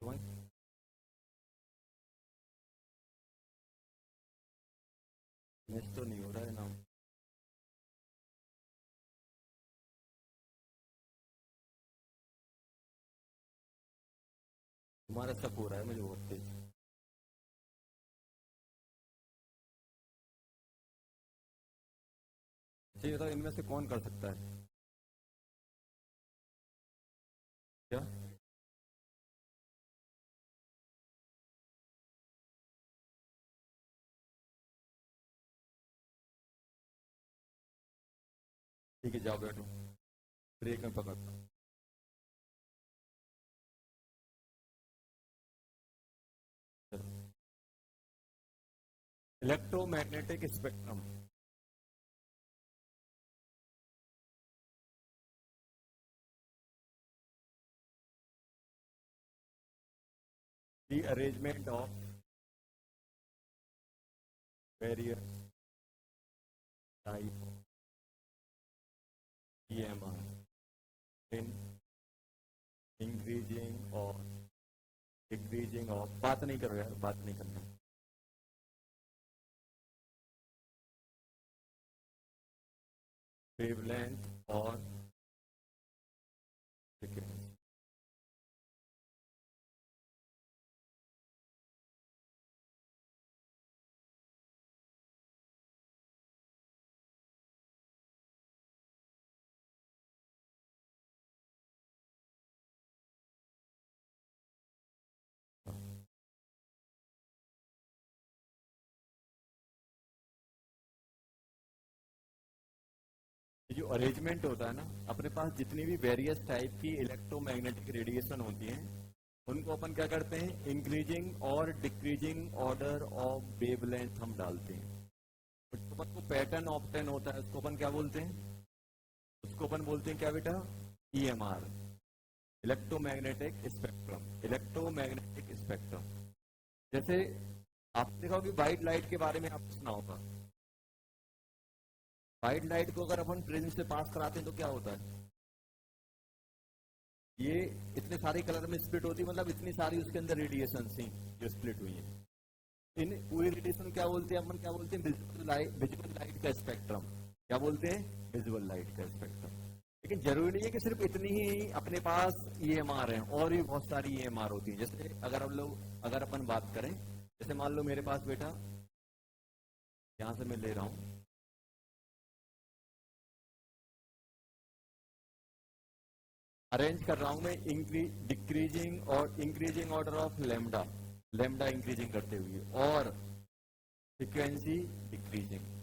तुम्हारी मैच तो नहीं हो रहा है नाम। तुम्हारा सब हो रहा है मुझे बहुत तेज। अच्छा ये बताओ, इनमें से कौन कर सकता है? क्या? ठीक है जाओ बैठो, ब्रेक में पकड़ता हूँ। Electromagnetic spectrum. The arrangement of various type EMR in increasing और डिक्रीजिंग ऑफ, बात नहीं करो यार, बात नहीं करना। वेवलेंथ और फ्रीक्वेंसी। ये जो अरेंजमेंट होता है ना, अपने पास जितनी भी वेरियस टाइप की इलेक्ट्रोमैग्नेटिक रेडिएशन होती हैं, उनको अपन क्या करते हैं, इंक्रीजिंग और डिक्रीजिंग ऑर्डर ऑफ वेवलेंथ हम डालते हैं। उसको अपन को पैटर्न ऑप्टेन होता है, उसको अपन क्या बोलते हैं? उसको अपन बोलते हैं क्या बेटा? EMR, electromagnetic spectrum. Electromagnetic spectrum. जैसे आपने देखा होगा कि व्हाइट लाइट के बारे में आपने सुना होगा। व्हाइट लाइट को अगर अपन प्रिज्म से पास कराते हैं तो क्या होता है? ये इतने सारे कलर में स्प्लिट होती है, मतलब इतनी सारी उसके अंदर रेडिएशन थी जो स्प्लिट हुई है। इन पूरी रेडिएशन क्या बोलते हैं अपन? क्या बोलते हैं? विजुअल लाइट का स्पेक्ट्रम। क्या बोलते हैं? विजुअल लाइट का स्पेक्ट्रम। लेकिन जरूरी नहीं है कि सिर्फ इतनी ही अपने पास EMR है, और भी बहुत सारी EMR होती है। जैसे अगर हम लोग, अगर अपन बात करें, जैसे मान लो मेरे पास बेटा, यहां से मैं ले रहा हूं, अरेंज कर रहा हूं मैं, डिक्रीजिंग और increasing order of lambda, lambda increasing करते हुए, और फ्रीक्वेंसी डिक्रीजिंग।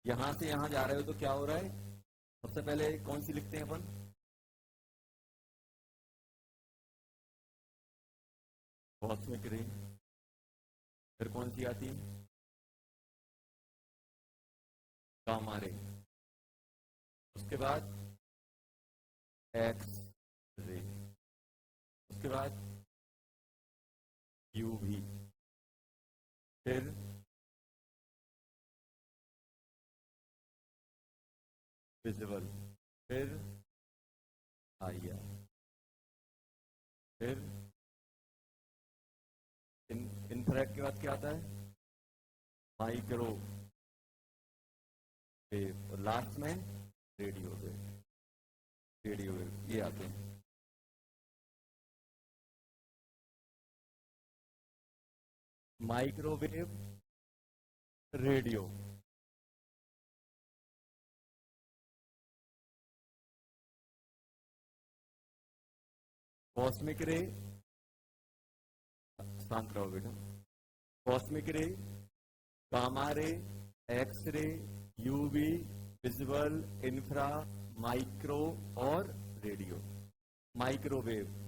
यहां से यहां जा रहे हो तो क्या हो रहा है? सबसे पहले कौन सी लिखते हैं अपन? कॉस्मिक रे। फिर कौन सी आती है? Gamma ray. उसके बाद एक्स रे। उसके बाद यूवी। फिर विजिबल। फिर आईआर। फिर इंफ्रारेड के बाद क्या आता है? Micro wave. और लास्ट में रेडियो वेव। रेडियो वेव ये आते हैं। माइक्रोवेव, रेडियो, कॉस्मिक रे। शांत रहो बेटा। कॉस्मिक रे, gamma ray, X ray, UV, visual, infra, micro और रेडियो। माइक्रोवेव,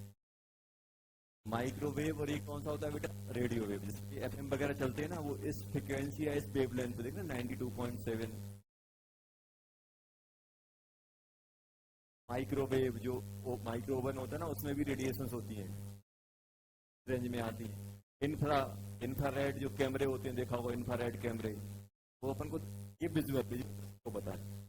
माइक्रोवेव और ये कौन सा होता है बेटा? Radio wave. जैसे एफएम वगैरह चलते हैं ना, वो इस फ्रिक्वेंसी या इस वेवलेंथ पे देखना 92.7। माइक्रोवेव जो माइक्रोवन होता है ना, उसमें भी रेडिएशंस होती हैं, रेंज में आती है। इंफ्रा, इंफ्रारेड जो कैमरे होते हैं, देखा होगा इंफ्रारेड कैमरे, वो अपन को ये विजुअल को पता है।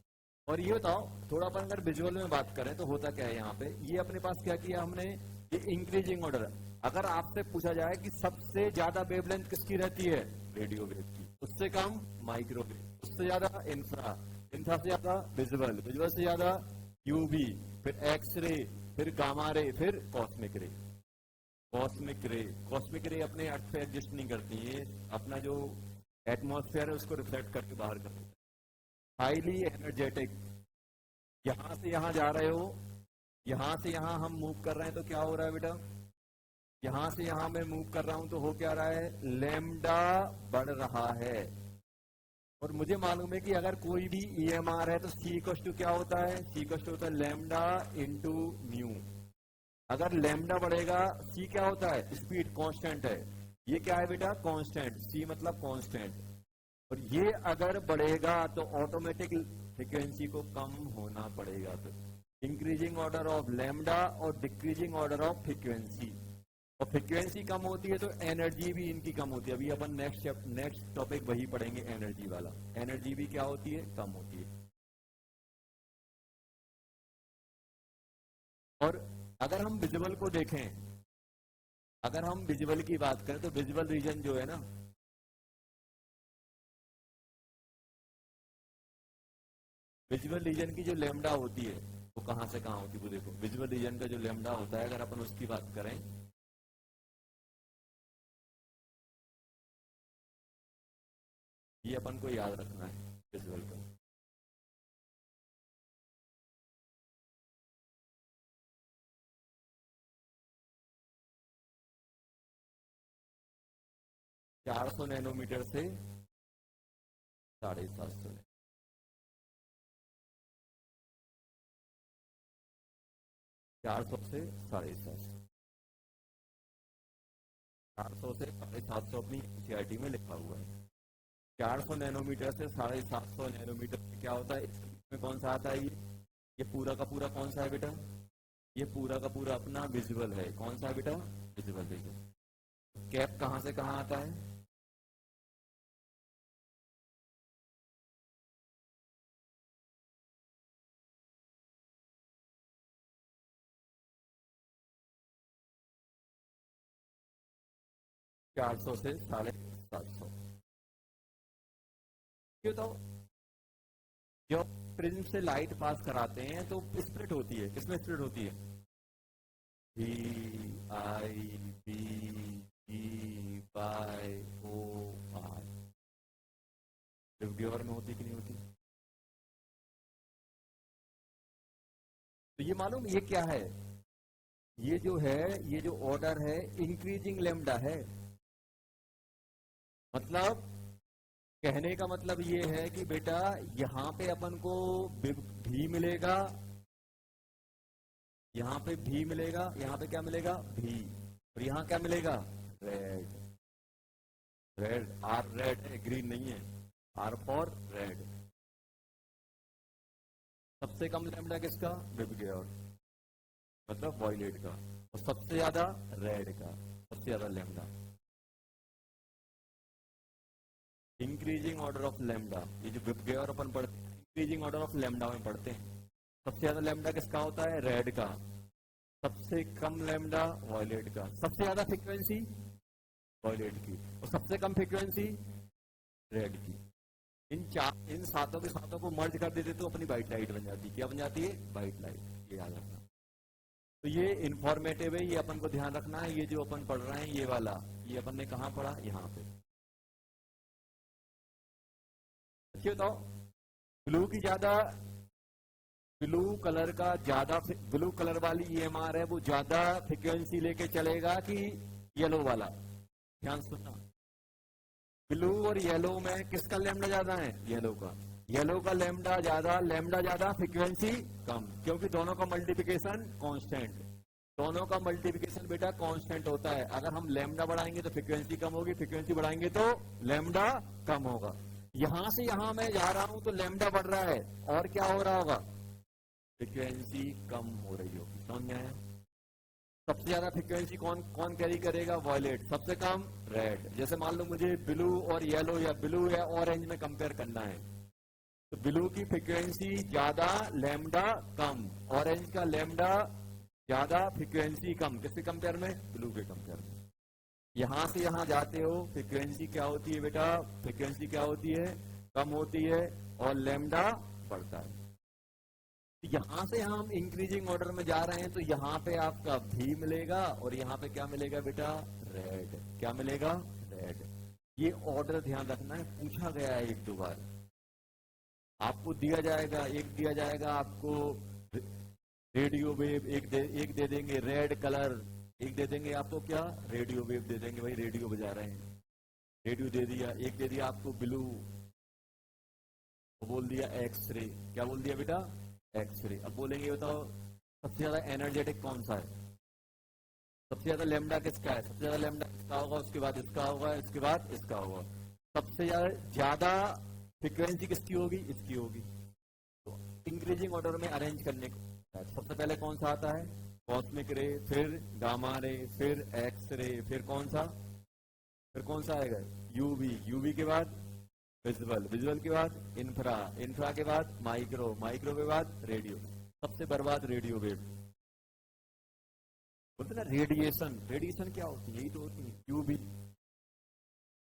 और ये बताओ थोड़ा अपन अगर विजुअल में बात करें तो होता क्या है यहाँ पे? ये अपने पास क्या किया हमने? ये इंक्रीजिंग ऑर्डर। अगर आपसे पूछा जाए कि सबसे ज्यादा वेवलेंथ किसकी रहती है? रेडियो वेव की। उससे कम माइक्रोवेव, उससे ज्यादा इंफ्रा, इंफ्रा से ज्यादा विजुअल, विजुअल से ज्यादा यूवी, फिर एक्स रे, फिर गामा रे, फिर कॉस्मिक रे। कॉस्मिक रे, कॉस्मिक रे अपने अर्थ पे एग्जिस्ट नहीं करती है, अपना जो एटमॉस्फेयर है उसको रिफ्लेक्ट करके बाहर कर देती है। Highly energetic. यहां से यहां जा रहे हो, यहां से यहां हम मूव कर रहे हैं तो क्या हो रहा है बेटा? यहां से यहां मैं मूव कर रहा हूं तो हो क्या रहा है? लैम्डा बढ़ रहा है। और मुझे मालूम है कि अगर कोई भी ईएमआर है तो सी इक्वल टू क्या होता है? सी इक्वल टू होता है लैम्डा इंटू म्यू। अगर लैम्डा बढ़ेगा, सी क्या होता है? स्पीड कांस्टेंट है। ये क्या है बेटा? कांस्टेंट। सी मतलब कांस्टेंट। और ये अगर बढ़ेगा तो ऑटोमेटिक फ्रीक्वेंसी को कम होना पड़ेगा। तो इंक्रीजिंग ऑर्डर ऑफ लैम्डा और डिक्रीजिंग ऑर्डर ऑफ फ्रीक्वेंसी। और फ्रीक्वेंसी कम होती है तो एनर्जी भी इनकी कम होती है। अभी अपन नेक्स्ट टॉपिक वही पढ़ेंगे, एनर्जी वाला। एनर्जी भी क्या होती है? कम होती है। और अगर हम विजुअल को देखें, अगर हम विजुअल की बात करें तो विजुअल रीजन जो है ना, विजुअल रीजन की जो लैम्डा होती है वो कहां से कहां होती है? वो देखो, विजुअल रीजन का जो लैम्डा होता है, अगर अपन उसकी बात करें, ये अपन को याद रखना है विजुअल का। 400 नैनोमीटर से 750। 400 से 750। 400 से 750 अपनी एनसीईआरटी में लिखा हुआ है। 400 नैनोमीटर से 750 नैनोमीटर क्या होता है? इसमें कौन सा आता है? ये पूरा का पूरा कौन सा है बेटा? ये पूरा का पूरा अपना विजुअल है। कौन सा है बेटा? Visual visual. कैप कहां से कहां आता है? 400 से 750। क्यों? तो जब प्रिज्म से लाइट पास कराते हैं तो स्प्लिट होती है। किसमें स्प्लिट होती है? V, I, B, E, Y, O, R. Diffusion में होती कि नहीं होती? तो ये मालूम ये क्या है? ये जो है, ये जो ऑर्डर है इंक्रीजिंग लेमडा है। मतलब कहने का मतलब ये है कि बेटा यहाँ पे अपन को भी मिलेगा, यहाँ पे भी मिलेगा, यहाँ पे क्या मिलेगा भी, और यहाँ क्या मिलेगा रेड। रेड, आर रेड है, ग्रीन नहीं है, आर फॉर रेड। सबसे कम लैम्डा किसका, विबग्योर, मतलब वॉयलेट का, और सबसे ज्यादा रेड का, सबसे ज्यादा lambda. Increasing order of lambda, ये जो विबग्योर अपन पढ़ते हैं इंक्रीजिंग ऑर्डर ऑफ लैम्डा में पढ़ते हैं। सबसे ज्यादा लैम्डा किसका होता है, रेड का। सबसे कम लैम्डा वॉयलेट का। सबसे ज्यादा फ्रीक्वेंसी वॉयलेट की, और सबसे कम फ्रीक्वेंसी रेड की। इन सातों के सातों को मर्ज कर देते तो अपनी व्हाइट लाइट बन जाती है। क्या बन जाती है, व्हाइट लाइट। ये याद रखना। तो ये इंफॉर्मेटिव है, ये अपन को ध्यान रखना है। ये जो अपन पढ़ रहे हैं ये वाला, ये अपन ने कहा पढ़ा, यहाँ पे। अच्छे बताओ, ब्लू की ज्यादा, ब्लू कलर का ज्यादा, ब्लू कलर वाली EMR है वो ज्यादा फ्रिक्वेंसी लेके चलेगा कि येलो वाला? ध्यान सुनना, ब्लू और येलो में किसका लैम्डा ज्यादा है, येलो का। येलो का लैम्डा ज्यादा फ्रीक्वेंसी कम, क्योंकि दोनों का मल्टीप्लिकेशन कांस्टेंट। दोनों का मल्टीप्लिकेशन बेटा कांस्टेंट होता है। अगर हम लैम्डा बढ़ाएंगे तो फ्रीक्वेंसी कम होगी, फ्रीक्वेंसी बढ़ाएंगे तो लैम्डा कम होगा। यहां से यहां मैं जा रहा हूं तो लैम्डा बढ़ रहा है, और क्या हो रहा होगा, फ्रीक्वेंसी कम हो रही होगी। समझ में आया? सबसे ज्यादा फ्रीक्वेंसी कौन कौन कैरी करेगा, वॉयलेट। सबसे कम रेड। जैसे मान लो मुझे ब्लू और येलो या ब्लू या ऑरेंज में कंपेयर करना है, तो ब्लू की फ्रीक्वेंसी ज्यादा, लैम्डा कम। ऑरेंज का लैम्डा ज्यादा, फ्रीक्वेंसी कम। किसके कंपेयर में, ब्लू के कंपेयर में। यहां से यहां जाते हो, फ्रीक्वेंसी क्या होती है बेटा, फ्रीक्वेंसी क्या होती है, कम होती है, और लैम्डा बढ़ता है। यहां से हम इंक्रीजिंग ऑर्डर में जा रहे हैं, तो यहां पे आपका भी मिलेगा, और यहां पे क्या मिलेगा बेटा, रेड। क्या मिलेगा, रेड। ये ऑर्डर ध्यान रखना है, पूछा गया है एक दो बार। आपको दिया जाएगा, एक दिया जाएगा आपको रेडियो वेव, एक दे देंगे रेड कलर, एक दे देंगे आपको क्या, रेडियो वेव दे देंगे, भाई रेडियो बजा रहे हैं, रेडियो दे दिया। एक दे दिया आपको ब्लू, बोल दिया एक्सरे। क्या बोल दिया बेटा, एक्सरे। अब बोलेंगे बताओ सबसे ज्यादा एनर्जेटिक कौन सा है, सबसे ज्यादा लैम्डा किसका है, सबसे ज्यादा लैम्डा किसका होगा, उसके बाद इसका होगा, इसके बाद इसका होगा। सबसे ज्यादा फ्रीक्वेंसी किसकी होगी, इसकी होगी। तो इंक्रीजिंग ऑर्डर में अरेंज करने को सबसे पहले कौन सा आता है, कॉस्मिक रे, फिर गामा रे, फिर एक्स रे, फिर कौन सा, फिर कौन सा आएगा, यूवी। यूवी के बाद विजुअल, विजुअल के बाद इंफ्रा, इंफ्रा के बाद माइक्रो, माइक्रो के बाद रेडियो। सबसे बर्बाद रेडियो वेव। बोलते ना रेडिएशन, रेडिएशन क्या होती है, यही तो होती है यूवी।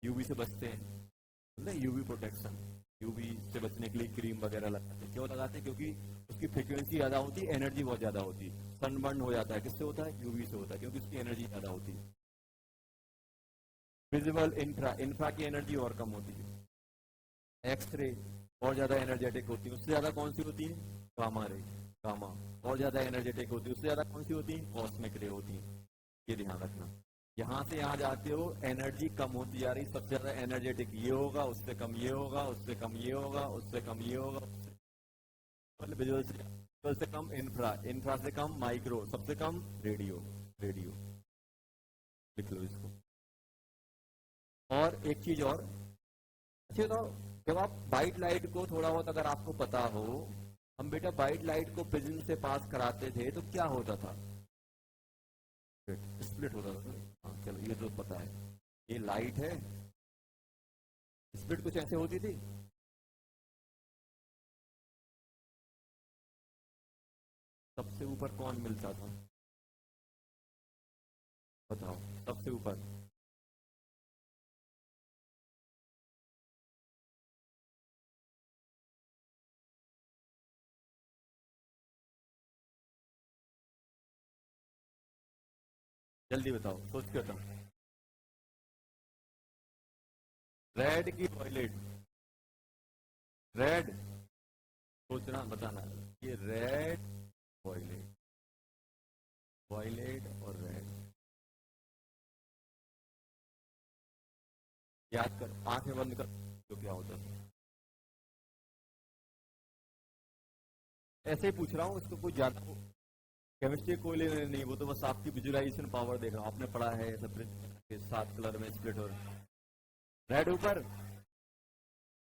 यूवी से बचते हैं, यूवी प्रोटेक्शन। यूवी से बचने के लिए क्रीम वगैरह लगाते हैं। क्यों लगाते हैं, क्योंकि उसकी फ्रीक्वेंसी ज्यादा होती है, एनर्जी बहुत ज्यादा होती है। सनबर्न हो जाता है, किससे होता है, यूवी से होता है, क्योंकि उसकी एनर्जी ज्यादा होती है। विजिबल, इंफ्रा, इंफ्रा की एनर्जी और कम होती है। एक्सरे और ज्यादा एनर्जेटिक होती है, उससे ज्यादा कौन सी होती है, गामा रे, गामा और ज्यादा एनर्जेटिक होती है, उससे ज्यादा कौन सी होती है, कॉस्मिक रे होती है। ये ध्यान रखना। यहां से यहां जाते हो, एनर्जी कम होती जा रही, सबसे ज्यादा एनर्जेटिक ये होगा, उससे कम ये होगा, उससे कम ये होगा, उससे कम ये होगा, मतलब विजुअल से कम इंफ्रा, इंफ्रा से कम माइक्रो, सबसे कम रेडियो, रेडियो। लिख लो इसको। और एक चीज और, अच्छा तो जब आप वाइट लाइट को थोड़ा बहुत अगर आपको पता हो, हम बेटा वाइट लाइट को प्रिज्म से पास कराते थे तो क्या होता था, स्प्लिट होता था। हाँ चलो ये तो पता है, ये लाइट है, स्प्लिट कुछ ऐसे होती थी। सबसे ऊपर कौन मिलता था, बताओ सबसे ऊपर, जल्दी बताओ, सोच के बताओ। रेड की वॉयलेट, रेड, सोचना बताना। ये रेड, वॉयलेट, वॉयलेट और रेड। याद कर, आंखें बंद कर, तो क्या होता है? ऐसे ही पूछ रहा हूँ, इसको कोई ज्यादा केमिस्ट्री कोई लेने नहीं, वो तो बस आपकी विजुअलाइजेशन पावर देख रहा हूँ। आपने पढ़ा है सब 7 कलर में स्प्लिट हो रहा है। रेड ऊपर,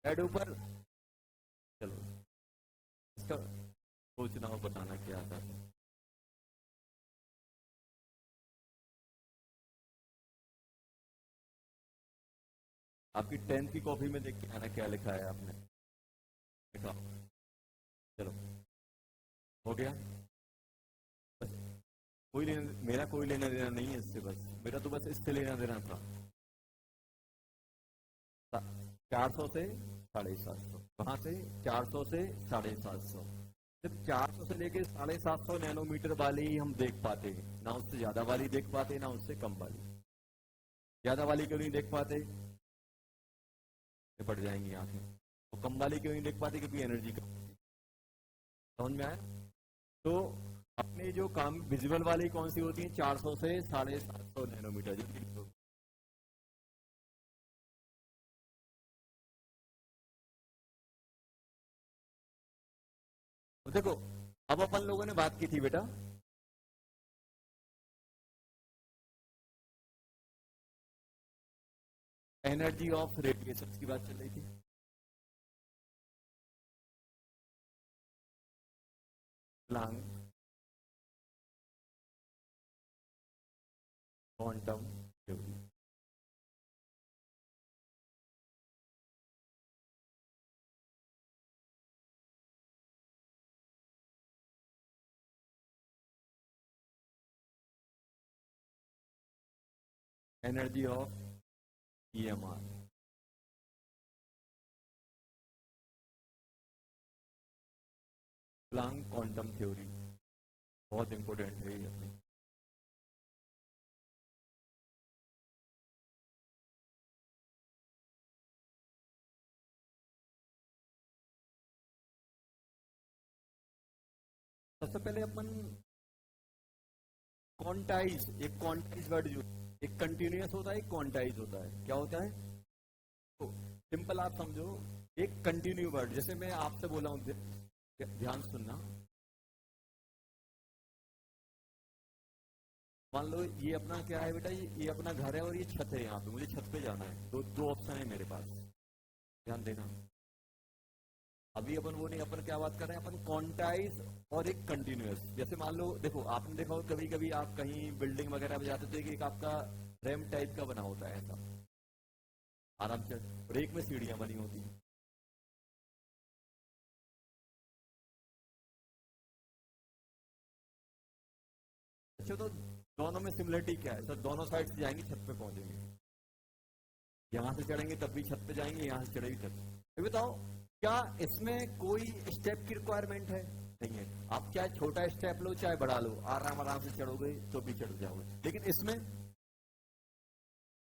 रेड ऊपर, चलो इसका सोचना और बताना क्या आता है। आपकी 10th की कॉपी में देख के आना क्या लिखा है आपने, लिखा। चलो हो गया, बस कोई लेना, मेरा कोई लेना देना नहीं है इससे, बस मेरा तो बस इससे लेना देना था। 400 से 750, कहाँ से? 400 से 750। सिर्फ 400 से लेके 750 नैनोमीटर वाली ही हम देख पाते हैं, ना उससे ज्यादा वाली देख पाते, ना उससे कम वाली। ज्यादा वाली क्यों नहीं देख पाते? निपट जाएंगी आंखें। तो कम वाली क्यों नहीं देख पाते? क्योंकि एनर्जी कम। समझ में आया? तो अपने जो काम विजुअल वाली कौन सी होती है? 400 से 750 नैनोमीटर जो। तो देखो, अब अपन लोगों ने बात की थी बेटा एनर्जी ऑफ रेडिएशन की बात चल रही थी। Planck quantum theory. Energy of EMR, Planck quantum theory, बहुत इंपॉर्टेंट है ये अपनी। सबसे पहले अपन क्वांटाइज, एक क्वांटाइज वर्ड जो एक कंटिन्यूअस होता है, एक क्वांटाइज होता है। क्या होता है? तो सिंपल आप समझो, एक कंटिन्यू वर्ड, जैसे मैं आपसे बोला हूं, ध्यान सुनना। मान लो ये अपना क्या है बेटा, ये अपना घर है और ये छत है, यहाँ पे मुझे छत पे जाना है। दो ऑप्शन है मेरे पास, ध्यान देना। अभी अपन वो नहीं, अपन क्या बात कर रहे हैं? अपन क्वांटाइज और एक कंटिन्यूअस। जैसे मान लो, देखो आपने देखा हो कभी कभी आप कहीं बिल्डिंग वगैरह में जाते थे कि एक आपका रैम टाइप का बना होता है ऐसा, आराम से, और एक में सीढ़ियां बनी होती हैं। अच्छा, तो दोनों में सिमिलरिटी क्या है सर? दोनों साइड से जाएंगे, छत पे पहुंचेंगे। यहां से चढ़ेंगे तब भी छत पे जाएंगे, यहां से चढ़ेगी छत। तो बताओ, क्या इसमें कोई स्टेप की रिक्वायरमेंट है? नहीं है। आप चाहे छोटा स्टेप लो चाहे बड़ा लो, आराम आराम से चढ़ोगे तो भी चढ़ जाओगे। लेकिन इसमें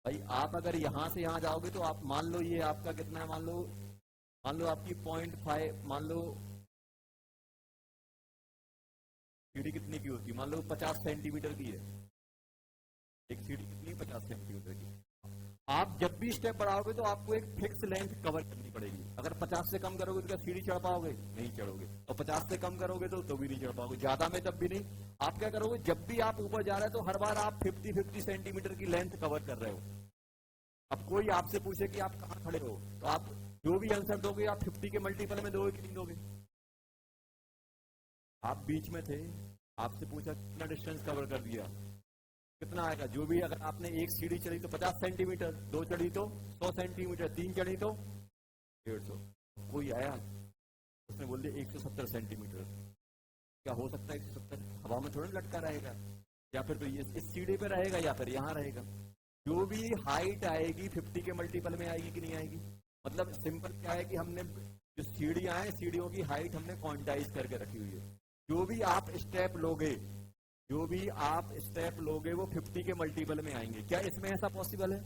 भाई, आप अगर यहां से यहां जाओगे तो आप मान लो, ये आपका कितना है, मान लो आपकी 0.5, मान लो सीढ़ी कितनी की होती है? मान लो 50 सेंटीमीटर की है एक सीढ़ी, कितनी? 50 सेंटीमीटर की। आप जब भी स्टेप बढ़ाओगे तो आपको एक फिक्स लेंथ कवर करनी पड़ेगी। अगर 50 से कम करोगे तो क्या सीढ़ी चढ़ पाओगे? नहीं चढ़ोगे। और 50 से कम करोगे तो भी नहीं चढ़ पाओगे, ज्यादा में तब भी नहीं। आप क्या करोगे? जब भी आप ऊपर जा रहे हो तो हर बार आप 50-50 सेंटीमीटर की लेंथ कवर कर रहे हो। अब कोई आपसे पूछे कि आप कहाँ खड़े हो, तो आप जो भी आंसर दोगे आप 50 के मल्टीपल में दोगे कि नहीं दोगे? आप बीच में थे, आपसे पूछा कितना डिस्टेंस कवर कर दिया, कितना आएगा? जो भी, अगर आपने एक सीढ़ी चढ़ी तो 50 सेंटीमीटर, 2 चढ़ी तो 100 सेंटीमीटर, 3 चढ़ी तो 150। कोई आया उसने बोल दिया 170 सेंटीमीटर। क्या हो सकता है 170? हवा में थोड़ा लटका रहेगा, या फिर तो ये इस सीढ़ी पे रहेगा या फिर यहाँ रहेगा। जो भी हाइट आएगी 50 के मल्टीपल में आएगी कि नहीं आएगी? मतलब सिंपल क्या है कि हमने जो सीढ़ियां हैं, सीढ़ियों की हाइट हमने क्वांटाइज करके रखी हुई है। जो भी आप स्टेप लोगे, जो भी आप स्टेप लोगे वो 50 के मल्टीपल में आएंगे। क्या इसमें ऐसा पॉसिबल है?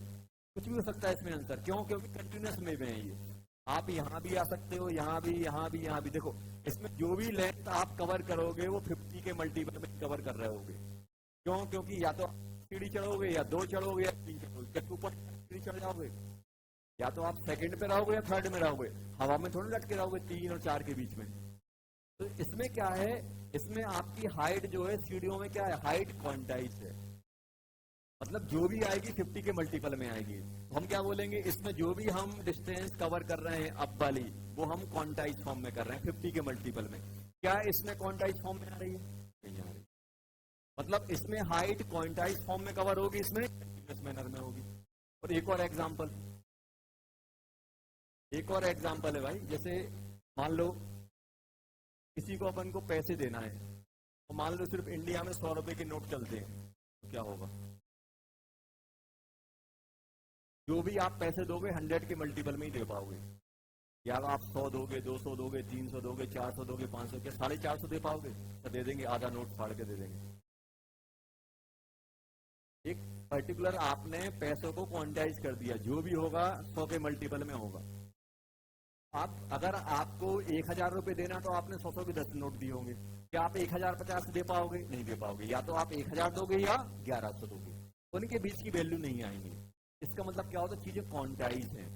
कुछ भी हो सकता है इसमें आंसर। क्यों? क्योंकि कंटिन्यूअस में है ये। आप यहाँ भी आ सकते हो, यहाँ भी, यहाँ भी, यहाँ भी। देखो, इसमें जो भी लेंथ आप कवर करोगे वो 50 के मल्टीपल में कवर कर रहे होगे। क्यों? क्योंकि या तो सीढ़ी चढ़ोगे, या 2 चढ़ोगे, या 3 चढ़ोगे। क्या ऊपर सीढ़ी चढ़ जाओगे? या तो आप सेकंड पे रहोगे या थर्ड में रहोगे, हवा में थोड़ी लटके रहोगे 3 और 4 के बीच में। तो इसमें क्या है, इसमें आपकी हाइट जो है सीढ़ियों में क्या है, हाइट क्वांटाइज है, मतलब जो भी आएगी 50 के मल्टीपल में आएगी। तो हम क्या बोलेंगे, इसमें जो भी हम डिस्टेंस कवर कर रहे हैं अप वाली, वो हम क्वांटाइज फॉर्म में कर रहे हैं 50 के मल्टीपल में। क्या इसमें क्वांटाइज फॉर्म में आ रही है? नहीं आ रही। मतलब इसमें हाइट क्वांटाइज फॉर्म में कवर होगी, इसमें कंटीन्यूअस मैनर में होगी। और एक और एग्जांपल है भाई, जैसे मान लो किसी को अपन को पैसे देना है, तो मान लो सिर्फ इंडिया में 100 रुपए के नोट चलते हैं, तो क्या होगा, जो भी आप पैसे दोगे 100 के मल्टीपल में ही दे पाओगे। या आप 100 दोगे, 200 दोगे, 300 दोगे, 400 दोगे, 500 क्या 450 दे पाओगे? तो दे देंगे, आधा नोट फाड़ के दे देंगे। एक पर्टिकुलर आपने पैसों को क्वांटाइज कर दिया, जो भी होगा 100 के मल्टीपल में होगा। आप अगर आपको 1000 रुपए देना, तो आपने 100 के 10 नोट दिए होंगे। क्या आप 1050 दे पाओगे? नहीं दे पाओगे। या तो आप 1000 दोगे या 1100 दोगे, उनके बीच की वैल्यू नहीं आएंगी। इसका मतलब क्या होता है, चीजें क्वांटाइज हैं।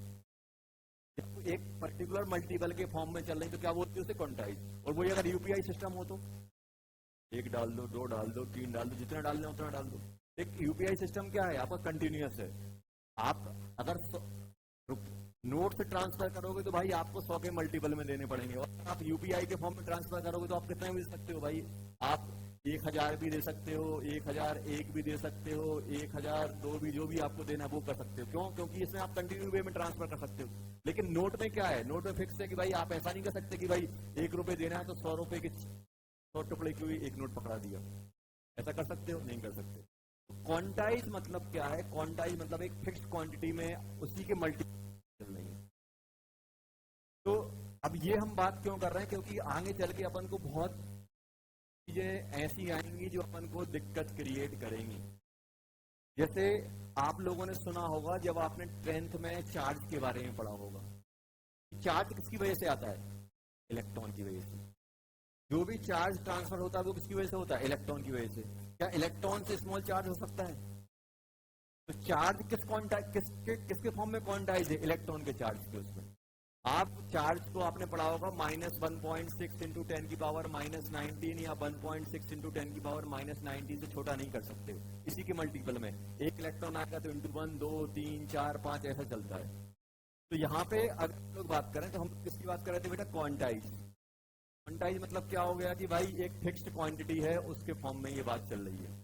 एक पर्टिकुलर मल्टीपल के फॉर्म में चल रही तो क्या बोलते हैं उसे, क्वांटाइज। और वही अगर यूपीआई सिस्टम हो तो 1 डाल दो, 2 डाल दो, 3 डाल दो, जितना डालना है उतना डाल दो। एक यूपीआई सिस्टम क्या है, आपका कंटिन्यूअस है। आप अगर नोट से ट्रांसफर करोगे तो भाई आपको 100 के मल्टीपल में देने पड़ेंगे, और आप यूपीआई के फॉर्म में ट्रांसफर करोगे तो आप कितने भी दे सकते हो भाई, आप 1000 भी दे सकते हो, 1001 भी दे सकते हो, 1002 भी, जो भी आपको देना है वो कर सकते हो। क्यों? क्योंकि इसमें आप कंटिन्यू वे में ट्रांसफर कर सकते हो। लेकिन नोट में क्या है, नोट में फिक्स है कि भाई आप ऐसा नहीं कर सकते कि भाई 1 रुपए देना है तो 100 रुपए के 100 टुकड़े की हुई एक नोट पकड़ा दिया। ऐसा कर सकते हो? नहीं कर सकते। क्वांटाइज मतलब क्या है, क्वांटाइज मतलब एक फिक्स्ड क्वांटिटी में उसी के मल्टीपल चल रही है। तो अब ये हम बात क्यों कर रहे हैं, क्योंकि आगे चल के अपन को बहुत चीजें ऐसी आएंगी जो अपन को दिक्कत क्रिएट करेंगी। जैसे आप लोगों ने सुना होगा, जब आपने 10th में चार्ज के बारे में पढ़ा होगा, चार्ज किसकी वजह से आता है, इलेक्ट्रॉन की वजह से। जो भी चार्ज ट्रांसफर होता है वो किसकी वजह से होता है, इलेक्ट्रॉन की वजह से। क्या इलेक्ट्रॉन से स्मॉल चार्ज हो सकता है? तो चार्ज किसके फॉर्म में क्वांटाइज है, इलेक्ट्रॉन के चार्ज के। उसमें आप चार्ज को आपने पढ़ा होगा -1.6 इंटू 10 की पावर -19 या 1.6 इंटू 10 की पावर -19 से छोटा नहीं कर सकते हो। इसी के मल्टीपल में एक इलेक्ट्रॉन आएगा तो इंटू 1, 2, 3, 4, 5 ऐसा चलता है। तो यहाँ पे अगर लोग बात करें तो हम किसकी बात कर रहे थे बेटा, क्वांटाइज। क्वांटाइज मतलब क्या हो गया कि भाई एक फिक्स्ड क्वांटिटी है, उसके फॉर्म में ये बात चल रही है।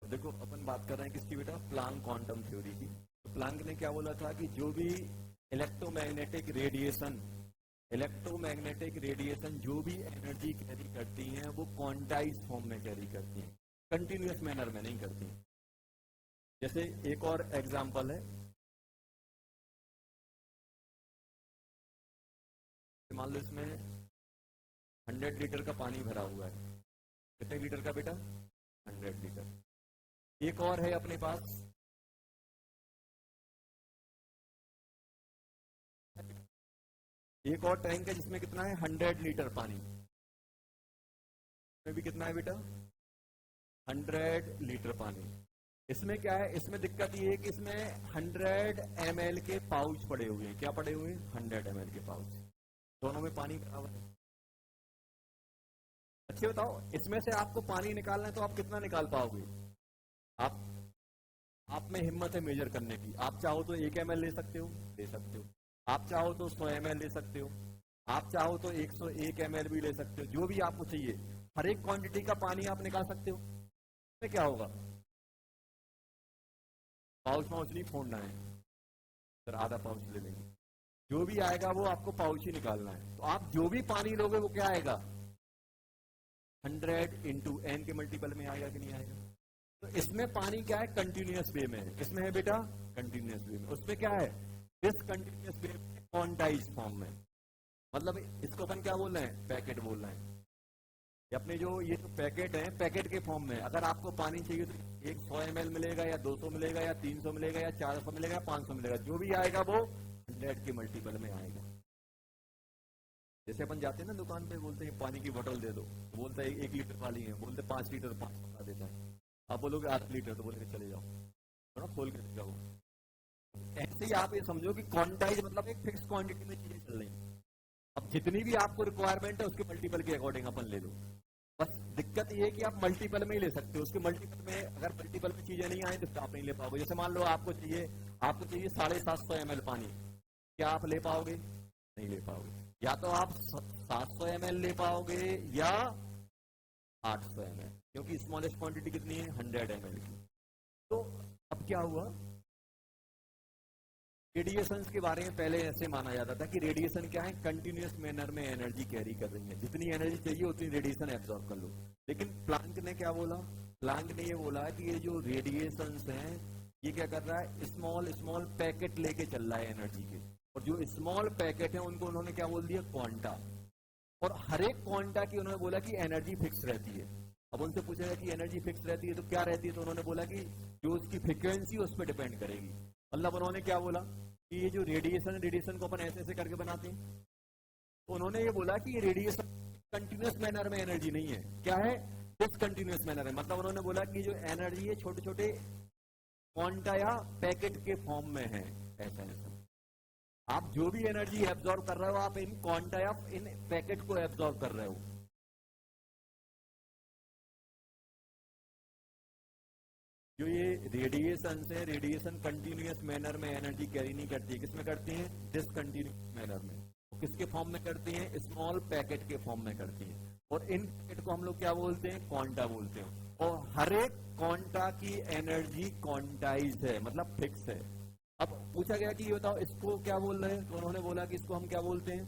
तो देखो अपन बात कर रहे हैं किसकी बेटा, प्लांक क्वांटम थ्योरी की। तो प्लांक ने क्या बोला था कि जो भी इलेक्ट्रोमैग्नेटिक रेडिएशन जो भी एनर्जी कैरी करती हैं वो क्वांटाइज फॉर्म में कैरी करती हैं, कंटिन्यूअस मैनर में नहीं करती। जैसे एक और एग्जांपल है, मान लो इसमें 100 लीटर का पानी भरा हुआ है। कितने लीटर का बेटा, 100 लीटर। एक और है अपने पास, एक और टैंक है जिसमें कितना है, 100 लीटर पानी। इसमें भी कितना है बेटा, 100 लीटर पानी। इसमें क्या है, इसमें दिक्कत ये है कि इसमें 100 ml के पाउच पड़े हुए हैं। क्या पड़े हुए हैं, 100 ml के पाउच। दोनों में पानी बराबर है। अच्छे बताओ, इसमें से आपको पानी निकालना है तो आप कितना निकाल पाओगे? आप में हिम्मत है मेजर करने की। आप चाहो तो 1 ml ले सकते हो, ले सकते हो। आप चाहो तो 100 ml ले सकते हो। आप चाहो तो 101 ml भी ले सकते हो, जो भी आपको चाहिए। हर एक क्वांटिटी का पानी आप निकाल सकते हो। इसमें क्या होगा, पाउच नहीं फोड़ना है, फिर आधा पाउच ले लेंगे। जो भी आएगा वो आपको पाउच ही निकालना है। तो आप जो भी पानी लोगे वो क्या आएगा, 100 इंटू n के मल्टीपल में आएगा कि नहीं आएगा। तो इसमें पानी क्या है, कंटिन्यूअस वे में है। इसमें है बेटा कंटिन्यूअस वे में। उसमें क्या है, डिसकंटिन्यूअस वे में, क्वांटाइज फॉर्म में। मतलब इसको अपन क्या बोल रहे हैं, पैकेट बोल रहे हैं। अपने जो ये जो पैकेट है, पैकेट के फॉर्म में अगर आपको पानी चाहिए तो एक 100 ml मिलेगा, या 200 मिलेगा, या 300 मिलेगा, या 400 मिलेगा, 500 मिलेगा। जो भी आएगा वो 100 के मल्टीपल में आएगा। जैसे अपन जाते हैं ना दुकान पे, बोलते हैं पानी की बोतल दे दो, तो बोलता है 1 लीटर पानी है, बोलते 5 लीटर 500 का देता है। आप बोलोगे 8 लीटर, तो बोलेंगे चले जाओ। थोड़ा खोल के समझाओ। ऐसे ही आप ये समझो कि क्वांटाइज मतलब एक फिक्स क्वांटिटी में चीजें चल रही हैं। अब जितनी भी आपको रिक्वायरमेंट है उसके मल्टीपल के अकॉर्डिंग अपन ले लो। बस दिक्कत ये है कि आप मल्टीपल में ही ले सकते हो, उसके मल्टीपल में अगर मल्टीपल में चीजें नहीं आए तो आप नहीं ले पाओगे। जैसे मान लो आपको चाहिए 750 ml पानी, क्या आप ले पाओगे? नहीं ले पाओगे। या तो आप 700 ml ले पाओगे या 800 ml, क्योंकि स्मॉलेस्ट क्वांटिटी कितनी है? 100 ml की। तो अब क्या हुआ, रेडिएशन के बारे में पहले ऐसे माना जाता था कि रेडिएशन क्या है, कंटिन्यूअस मैनर में एनर्जी कैरी कर रही है, जितनी एनर्जी चाहिए उतनी रेडिएशन एब्जॉर्ब कर लो। लेकिन प्लांक ने क्या बोला? प्लांक ने ये बोला कि ये जो रेडिएशन हैं ये क्या कर रहा है, स्मॉल स्मॉल पैकेट लेके चल रहा है एनर्जी के, और जो स्मॉल पैकेट है उनको उन्होंने क्या बोल दिया? क्वांटा। और हर एक क्वांटा की उन्होंने बोला कि एनर्जी फिक्स रहती है। अब उनसे पूछेगा कि एनर्जी फिक्स रहती है तो क्या रहती है, तो उन्होंने बोला कि जो उसकी फ्रीक्वेंसी उस पर डिपेंड करेगी। मतलब उन्होंने क्या बोला कि ये जो रेडिएशन को अपन ऐसे ऐसे करके बनाते हैं, तो उन्होंने ये बोला कि ये रेडिएशन कंटिन्यूअस मैनर में एनर्जी नहीं है, क्या है? डिसकंटिन्यूअस मैनर है। मतलब उन्होंने बोला कि जो एनर्जी है छोटे छोटे क्वांटा या पैकेट के फॉर्म में है, ऐसा ऐसा। आप जो भी एनर्जी एब्जॉर्ब कर रहे हो आप इन क्वांटा या इन पैकेट को एब्जॉर्ब कर रहे हो। जो ये रेडिएशन है, रेडिएशन कंटिन्यूअस मैनर में एनर्जी कैरी नहीं करती है, किसमें करती है? डिसकंटिन्यूअस मैनर में। तो किसके फॉर्म में करती है? स्मॉल पैकेट के फॉर्म में करती है। और इन पैकेट को हम लोग क्या बोलते हैं? क्वांटा बोलते हैं। और हर एक क्वांटा की एनर्जी क्वांटाइज है, मतलब फिक्स है। अब पूछा गया कि ये बताओ इसको क्या बोल रहे हैं, तो उन्होंने बोला कि इसको हम क्या बोलते हैं?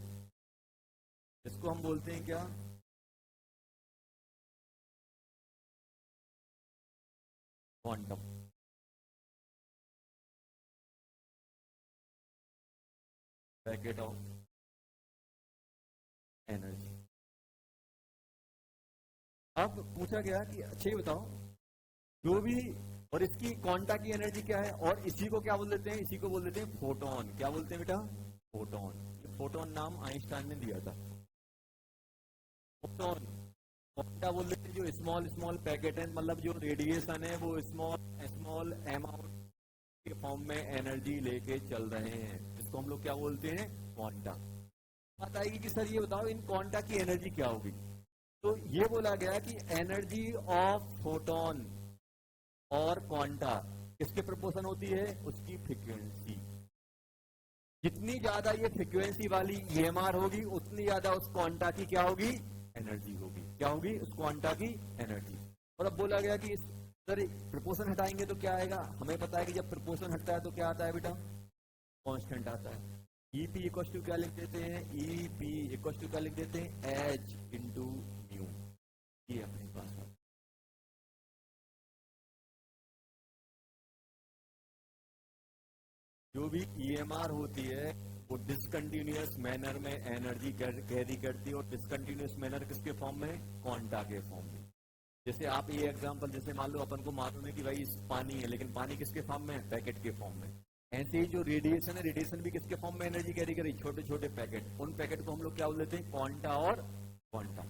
इसको हम बोलते हैं क्या? क्वांटम। Packet of energy. अब पूछा गया कि अच्छा ये बताओ जो भी, और इसकी क्वांटा की एनर्जी क्या है, और इसी को क्या बोल देते हैं? इसी को बोल देते हैं फोटोन। क्या बोलते हैं बेटा? फोटोन। फोटोन नाम आइंस्टाइन ने दिया था। फोटोन क्या बोल देते हैं? जो स्मॉल स्मॉल पैकेट है, मतलब जो रेडिएशन है वो स्मॉल स्मॉल अमाउंट के फॉर्म में एनर्जी लेके चल रहे हैं, जिसको हम लोग क्या बोलते हैं? क्वांटा। बात आएगी कि सर ये बताओ इन क्वांटा की एनर्जी क्या होगी, तो ये बोला गया कि एनर्जी ऑफ फोटोन और क्वांटा किसके प्रोपोर्शन होती है? उसकी फ्रीक्वेंसी। जितनी ज्यादा ये फ्रीक्वेंसी वाली ईएमआर होगी उतनी ज्यादा उस क्वांटा की क्या होगी? एनर्जी होगी। क्या होगी? उस क्वांटा की एनर्जी। और अब बोला गया कि सर प्रोपोर्शन हटाएंगे तो क्या आएगा? हमें पता है कि जब प्रोपोर्शन हटता है तो क्या आता है बेटा? कांस्टेंट आता है। ईपी इक्वल टू क्या लिख देते हैं? ईपी इक्वल टू क्या लिख देते हैं? H into new. ये अपने पास जो भी ईएमआर होती है वो डिसकंटिन्यूअस मैनर में एनर्जी कैरी करती है, और डिसकंटिन्यूअस मैनर किसके फॉर्म में? क्वांटा के फॉर्म में। जैसे आप ये एग्जांपल, जैसे मान लो अपन को मालूम है कि भाई पानी है, लेकिन पानी किसके फॉर्म में है? पैकेट के फॉर्म में। ऐसे ही जो रेडिएशन है, रेडिएशन भी किसके फॉर्म में एनर्जी कैरी करेगी? छोटे छोटे पैकेट। उन पैकेट को हम लोग क्या बोलते हैं? क्वांटा और क्वांटा।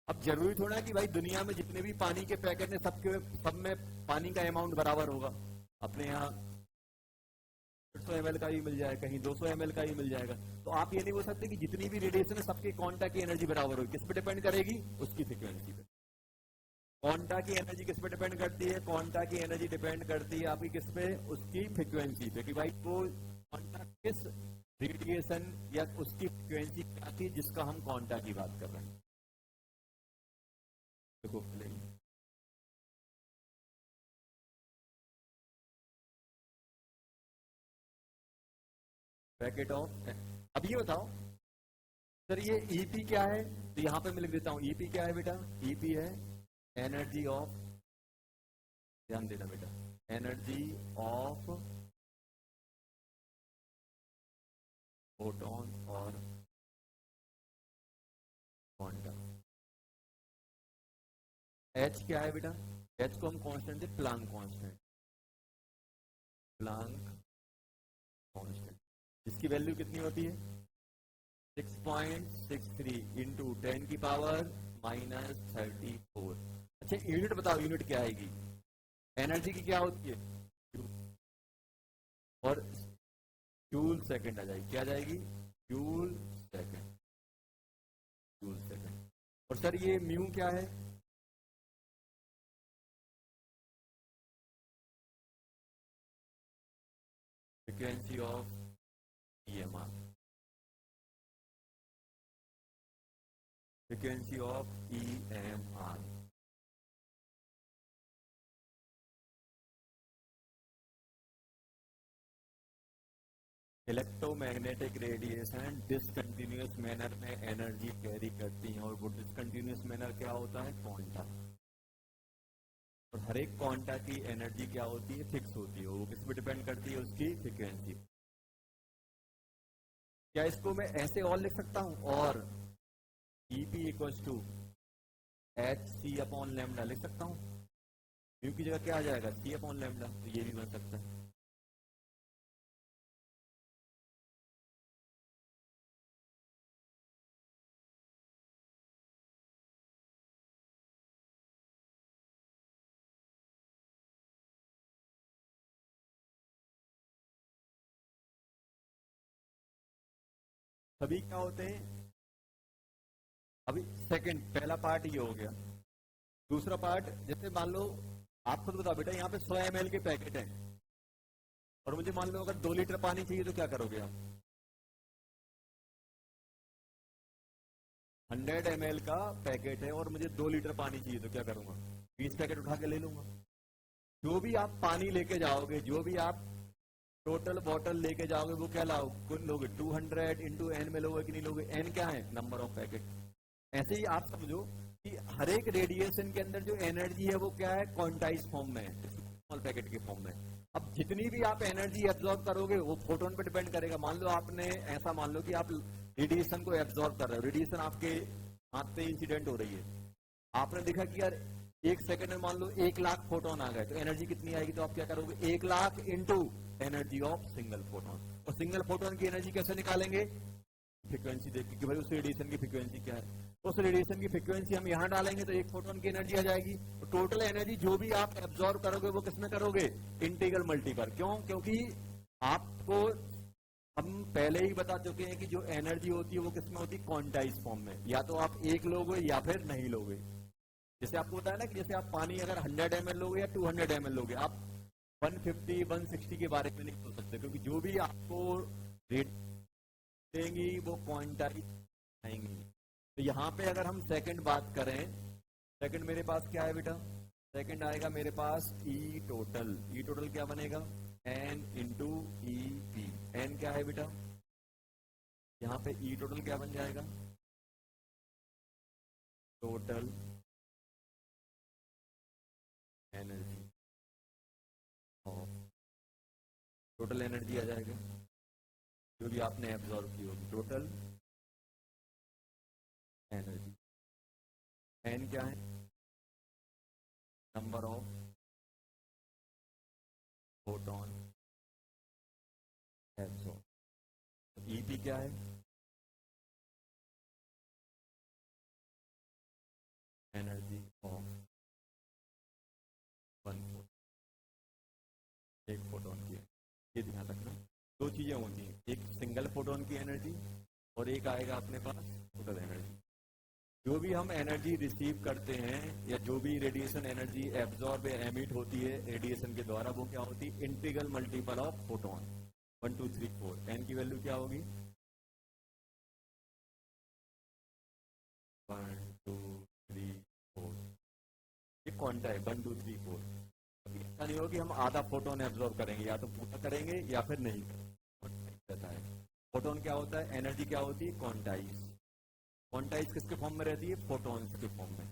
अब जरूरी थोड़ा है कि भाई दुनिया में जितने भी पानी के पैकेट है सब में पानी का अमाउंट बराबर होगा। अपने यहाँ 100 ml का ही मिल जाएगा, कहीं 200 ml का ही मिल जाएगा। तो आप ये नहीं बोल सकते कि जितनी भी रेडिएशन है सबके क्वांटा की एनर्जी बराबर होगी। किस पे डिपेंड करेगी? उसकी फ्रीक्वेंसी पे। क्वांटा की एनर्जी किस पे डिपेंड करती है? क्वांटा की एनर्जी डिपेंड करती है आपकी किस पे? उसकी फ्रीक्वेंसी पे, कि भाई वो क्वांटा किस रेडिएशन या उसकी फ्रीक्वेंसी क्या थी जिसका हम क्वांटा की बात कर रहे हैं। देखो पैकेट ऑफ। अब ये बताओ सर ये ईपी क्या है, तो यहां पे मैं लिख देता हूं ईपी क्या है बेटा? ईपी है एनर्जी ऑफ, ध्यान देना बेटा, एनर्जी ऑफ फोटोन और क्वांटम। एच क्या है बेटा? एच को हम कांस्टेंट है प्लांक कांस्टेंट, प्लांक कांस्टेंट, जिसकी वैल्यू कितनी होती है? 6.63 इंटू 10 की पावर -34। अच्छा यूनिट बताओ, यूनिट क्या आएगी? एनर्जी की क्या होती है? और जूल सेकंड आ जाएगी, क्या आ जाएगी, जूल सेकंड, जूल सेकंड। और सर ये म्यू क्या है, frequency of EMR, frequency of EMR। Electromagnetic radiation discontinuous manner में एनर्जी कैरी करती हैं, और वो डिसकंटिन्यूअस मैनर क्या होता है, क्वांटा। और हर एक क्वांटा की एनर्जी क्या होती है, फिक्स होती है, वो किस पे डिपेंड करती है, उसकी फ्रीक्वेंसी। क्या इसको मैं ऐसे और लिख सकता हूं, और EP equals to HC upon lambda लिख सकता हूं, म्यू की जगह क्या आ जाएगा, C अपॉन लैम्डा, तो ये भी बन सकता है। सभी क्या होते हैं, अभी सेकंड, पहला पार्ट ये हो गया। दूसरा पार्ट, जैसे मान लो आप खुद बताओ बेटा, यहाँ पे 100 ml के पैकेट है, और मुझे मान लो अगर 2 लीटर पानी चाहिए तो क्या करोगे आप, 100 ml का पैकेट है और मुझे 2 लीटर पानी चाहिए तो क्या करूंगा, 20 पैकेट उठा के ले लूंगा। जो भी आप पानी लेके जाओगे, जो भी आप टोटल बॉटल लेके जाओगे, वो क्या लाओ, कुल लोगे 200 इंटू एन में लोगे कि नहीं लोगे, एन क्या है, नंबर ऑफ पैकेट। ऐसे ही आप समझो कि हर एक रेडिएशन के अंदर जो एनर्जी है वो क्या है, क्वांटाइज फॉर्म में है, स्मॉल पैकेट के फॉर्म में। अब जितनी भी आप एनर्जी एब्जॉर्ब करोगे वो फोटोन पे डिपेंड करेगा। मान लो आपने ऐसा मान लो कि आप रेडिएशन को एब्जॉर्ब कर रहे हो, रेडिएशन आपके हाथ से इंसिडेंट हो रही है, आपने देखा कि यार 1 सेकंड में मान लो 1,00,000 फोटोन आ गए, तो एनर्जी कितनी आएगी, तो आप क्या करोगे, 1,00,000 into energy of single photon. और सिंगल फोटोन की एनर्जी कैसे निकालेंगे, फ्रीक्वेंसी देखिए कि भाई उस रेडिएशन की फ्रीक्वेंसी क्या है, उस रेडिएशन की फ्रीक्वेंसी हम यहां डालेंगे तो 1 फोटोन की एनर्जी आ जाएगी। तो टोटल एनर्जी जो भी आप एब्जॉर्ब करोगे वो किसमें करोगे, इंटीग्रल मल्टीपल। क्यों, क्योंकि आपको हम पहले ही बता चुके हैं कि जो एनर्जी होती है वो किसमें होती है, क्वांटाइज फॉर्म में, या तो आप एक लोगे या फिर नहीं लोगे। जैसे आपको बताया ना कि जैसे आप पानी अगर 100 ml लोगे या 200 ml लोगे, आप 150 160 के बारे में नहीं सोच सकते, क्योंकि जो भी आपको रेट देंगी वो क्वांटाइज आएंगी। तो यहाँ पे अगर हम सेकंड बात करें, सेकंड मेरे पास क्या है बेटा, सेकंड आएगा मेरे पास ई टोटल। ई टोटल क्या बनेगा, N into E P. N क्या है बेटा, यहाँ पे ई टोटल क्या बन जाएगा, टोटल एनर्जी, टोटल एनर्जी आ जाएगा जो भी आपने एब्जॉर्ब की होगी, टोटल एनर्जी। एन क्या है, number of photon absorb. EP क्या है, एनर्जी ऑफ 1 फोटोन, एक फोटोन की। ये ध्यान रखना, दो चीजें होती हैं, एक सिंगल फोटोन की एनर्जी और एक आएगा अपने पास टोटल एनर्जी। जो भी हम एनर्जी रिसीव करते हैं या जो भी रेडिएशन एनर्जी एब्जॉर्ब या एमिट होती है रेडिएशन के द्वारा, वो क्या होती है, integral multiple of photon. 1 2 3 4, n की वैल्यू क्या होगी, 1 2 3 4। ये क्वांटा है 1 2 3 4। ऐसा नहीं होगा कि हम आधा फोटोन एब्जॉर्ब करेंगे, या तो पूरा करेंगे या फिर नहीं रहता है। फोटोन क्या होता है, एनर्जी क्या होती है, क्वांटाइज। क्वांटाइज किसके फॉर्म में रहती है, फोटॉन्स के फॉर्म में।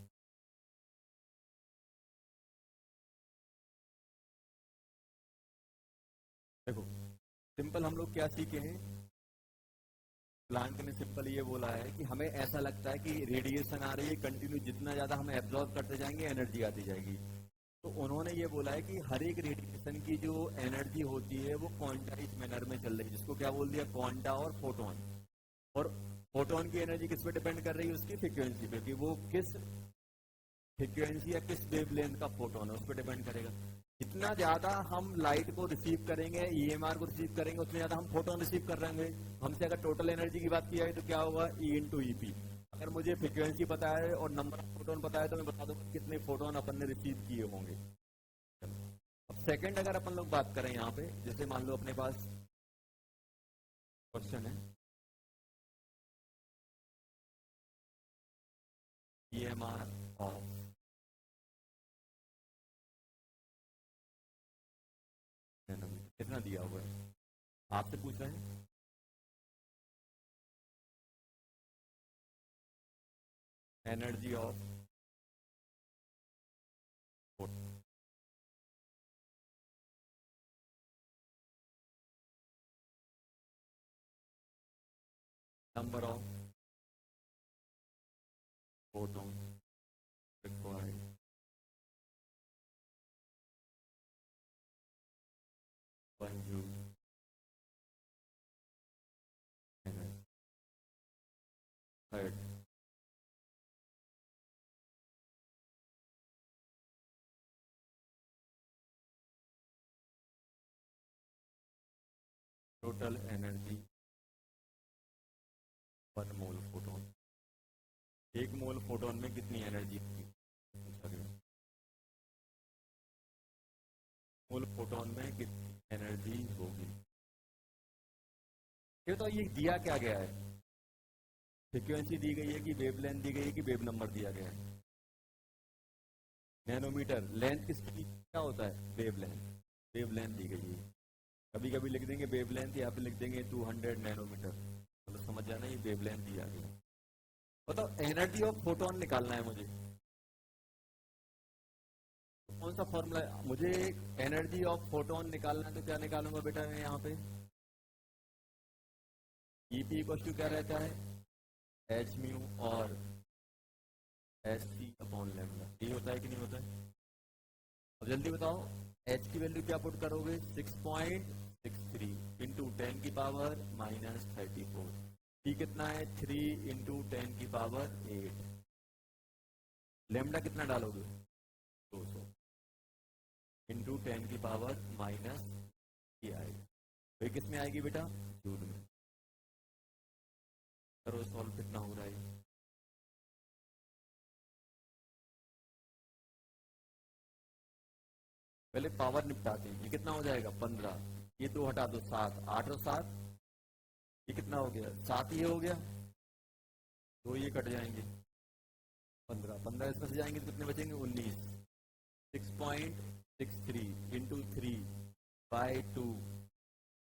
देखो सिंपल हम लोग क्या सीखे हैं, प्लांट ने सिंपल ये बोला है कि हमें ऐसा लगता है कि रेडिएशन आ रही है कंटिन्यू, जितना ज्यादा हम एब्जॉर्ब करते जाएंगे एनर्जी आती जाएगी। तो उन्होंने ये बोला है कि हर एक रेडिएशन की जो एनर्जी होती है वो क्वांटाइज मैनर में चल रही है, जिसको क्या बोल दिया, क्वांटा और फोटोन। और फोटोन की एनर्जी किस पे डिपेंड कर रही है, उसकी फ्रीक्वेंसी पे, कि वो किस फ्रीक्वेंसी या किस वेवलेंथ का फोटोन है उस पर डिपेंड करेगा। जितना ज्यादा हम लाइट को रिसीव करेंगे, ईएमआर को रिसीव करेंगे, उतने ज्यादा हम फोटोन रिसीव कर रहे होंगे। हमसे अगर टोटल एनर्जी की बात की जाए तो क्या होगा, ई इंटू ईपी। अगर मुझे फ्रीक्वेंसी पता है और नंबर ऑफ फोटोन पता है तो मैं बता दूंगा कितने फोटोन अपन ने रिसीव किए होंगे। अब सेकंड अगर अपन लोग बात करें यहाँ पे, जैसे मान लो अपने पास क्वेश्चन है ईएमआर ऑफ कितना दिया हुआ है, आपसे पूछ रहे हैं। Energy of number of photon required, 1 joule energy. Third, total energy 1 mole photon. 1 mole photon में कितनी एनर्जी होगी, मोल फोटोन में कितनी एनर्जी होगी। ये तो ये दिया क्या गया है, फ्रीक्वेंसी दी गई है कि वेवलेंथ दी गई है कि वेव नंबर दिया गया है। नैनोमीटर लेंथ किसकी क्या होता है, वेवलेंथ। वेवलेंथ दी गई है, कभी कभी लिख देंगे वेवलेंथ, यहाँ पे लिख देंगे 200 नैनोमीटर, मतलब समझ जाना ये वेवलेंथ दिया गया। बताओ एनर्जी ऑफ फोटोन निकालना है मुझे, तो कौन सा फॉर्मूला है मुझे, एनर्जी ऑफ फोटोन निकालना है तो क्या निकालूंगा बेटा मैं यहाँ पे, ईपी इक्वल टू क्या रहता है, एच म्यू और एस सी अपॉन लैम्डा। ये होता है कि नहीं होता है। अब जल्दी बताओ एच की वैल्यू क्या पुट करोगे, 6.63 इंटू 10 की पावर माइनस 34। टी कितना है, 3 इंटू 10 की पावर 8। लैम्डा कितना डालोगे, 200 इंटू 10 की पावर माइनस ये आएगी। तो किस में आएगी बेटा, जूल में। करो सॉल्व, कितना हो रहा है, पहले पावर निपटाते हैं। ये कितना हो जाएगा 15, ये 2 हटा दो 7, 8 और 7 ये कितना हो गया, 7 ये हो गया, तो ये कट जाएंगे 15, 15 इसमें से जाएंगे तो कितने बचेंगे 19। 6.63 इंटू 3/2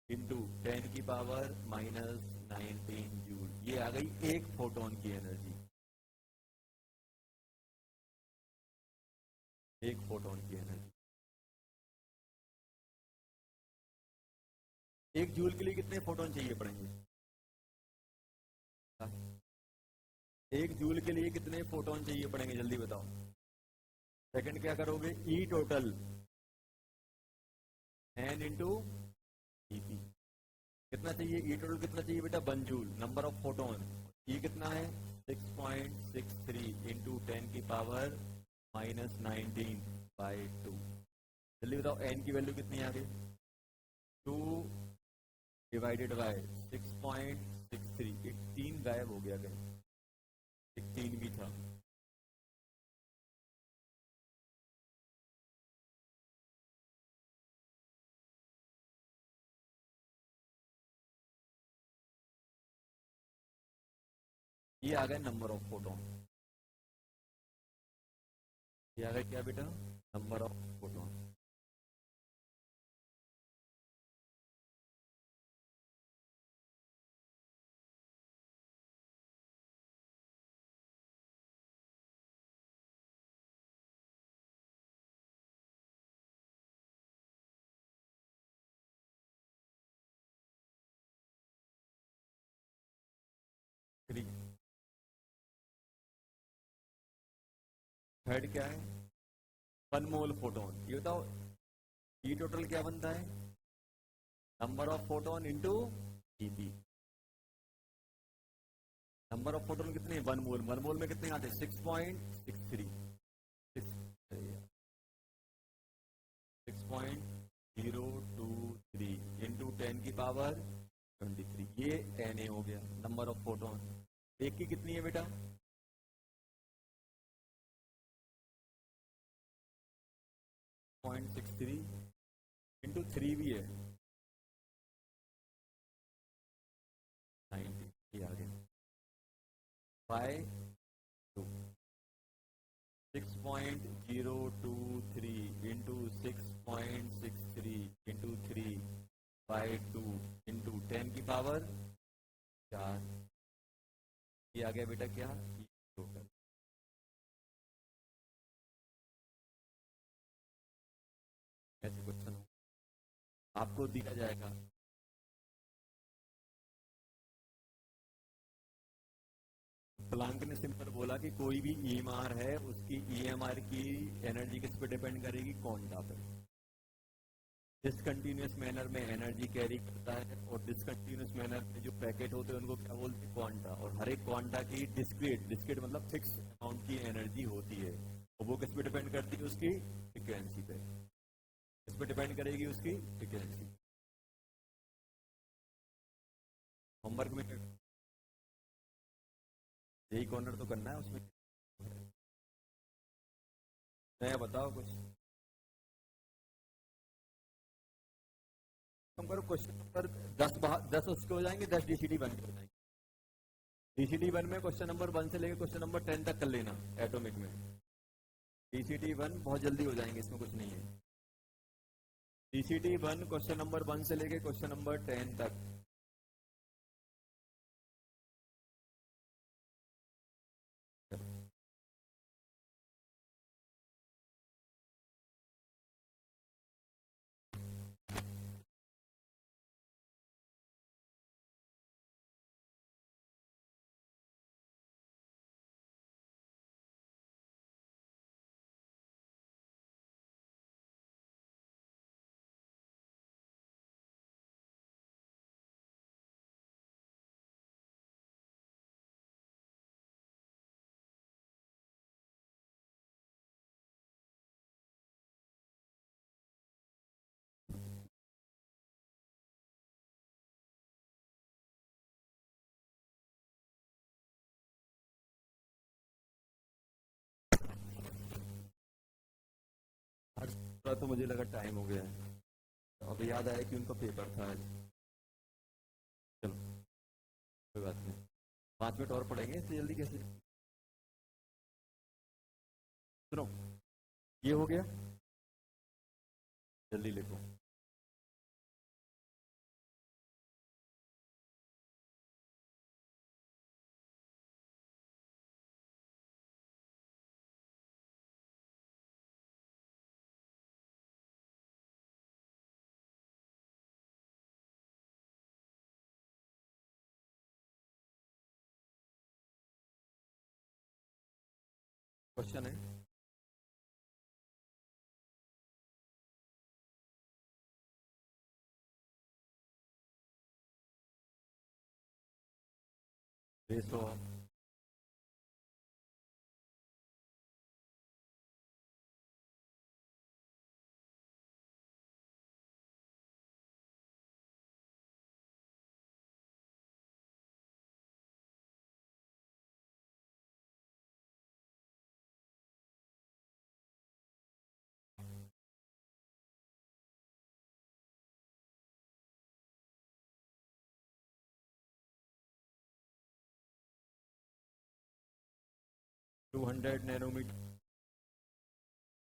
इंटू 10 की पावर माइनस 19 जूल। ये आ गई एक फोटोन की एनर्जी, एक फोटोन की एनर्जी। एक जूल के लिए कितने फोटोन चाहिए पड़ेंगे, एक जूल के लिए कितने फोटोन चाहिए पड़ेंगे जल्दी बताओ। सेकंड क्या करोगे, ई टोटल एन इंटू ईपी कितना चाहिए, ई टोटल कितना चाहिए बेटा 1 जूल, नंबर ऑफ फोटोन। ई कितना है 6.63 इंटू 10 की पावर माइनस 19/2। जल्दी बताओ एन की वैल्यू कितनी आ गई, 2 डिवाइडेड बाय 6.63। एक 3 गायब हो गया कहीं, एक 3 भी था। ये आ गया नंबर ऑफ फोटोन, ये आ गया क्या बेटा, नंबर ऑफ फोटोन। थर्ड क्या है, 1 मोल फोटोन। ये बताओ ई टोटल क्या बनता है, number of photon into EP. Number of photon कितने, 1 मोल, 1 मोल में कितने आते हैं 6.63, 6.023 इंटू 10 की पावर 23, ये Na हो गया, नंबर ऑफ फोटोन। एक की कितनी है बेटा? 0.63 इंटू 3 भी है 90, ये आ गया by 2। 6.023 into 6.63 into 3 by 2 into 10 की पावर 4, ये आ गया बेटा क्या? टोटल। ऐसे क्वेश्चन आपको दिया जाएगा। प्लांक ने सिंपल बोला कि कोई भी ईएमआर है उसकी ईएमआर की एनर्जी किस पे डिपेंड करेगी? क्वांटा पे। डिसकंटिन्यूअस मैनर में एनर्जी कैरी करता है, और डिसकंटिन्यूअस मैनर में जो पैकेट होते हैं उनको क्या बोलते हैं? क्वांटा। और हर एक क्वांटा की डिस्क्रीट डिस्क्रीट मतलब फिक्स अमाउंट की एनर्जी होती है, और वो किस पे डिपेंड करती है? उसकी फ्रीक्वेंसी पे। किस पे डिपेंड करेगी? उसकी फ्रीक्वेंसी। होमवर्क में यही कॉर्नर तो करना है उसमें। नया बताओ कुछ। हम करो क्वेश्चन नंबर 10 उसके हो जाएंगे, 10 डीसीडी वन के हो जाएंगे। डीसीडी वन में क्वेश्चन नंबर 1 से लेकर क्वेश्चन नंबर 10 तक कर लेना एटॉमिक में। डीसीडी वन बहुत जल्दी हो जाएंगे, इसमें कुछ नहीं है। डीसीडी वन क्वेश्चन नंबर 1 से लेकर क्वेश्चन नंबर 10 तक। थोड़ा तो मुझे लगा टाइम हो गया है, अब याद आया कि उनका पेपर था आज। चलो कोई बात नहीं, 5 मिनट और पढ़ेंगे, इससे जल्दी कैसे? सुनो, ये हो गया, जल्दी लिखो। क्वेश्चन है, रेशो 200 नैनोमीटर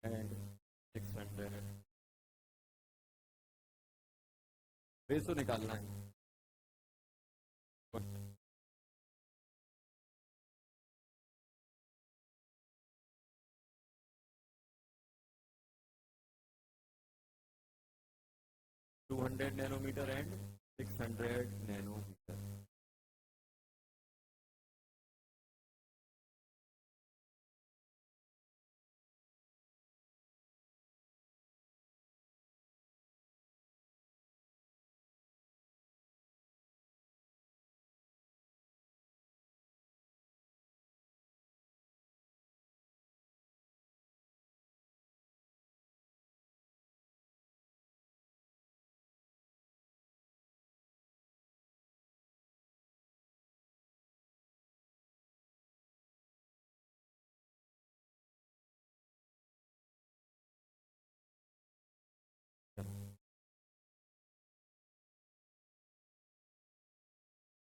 एंड 600। रेशो निकालना है। 200 नैनोमीटर एंड 600 नैनोमीटर।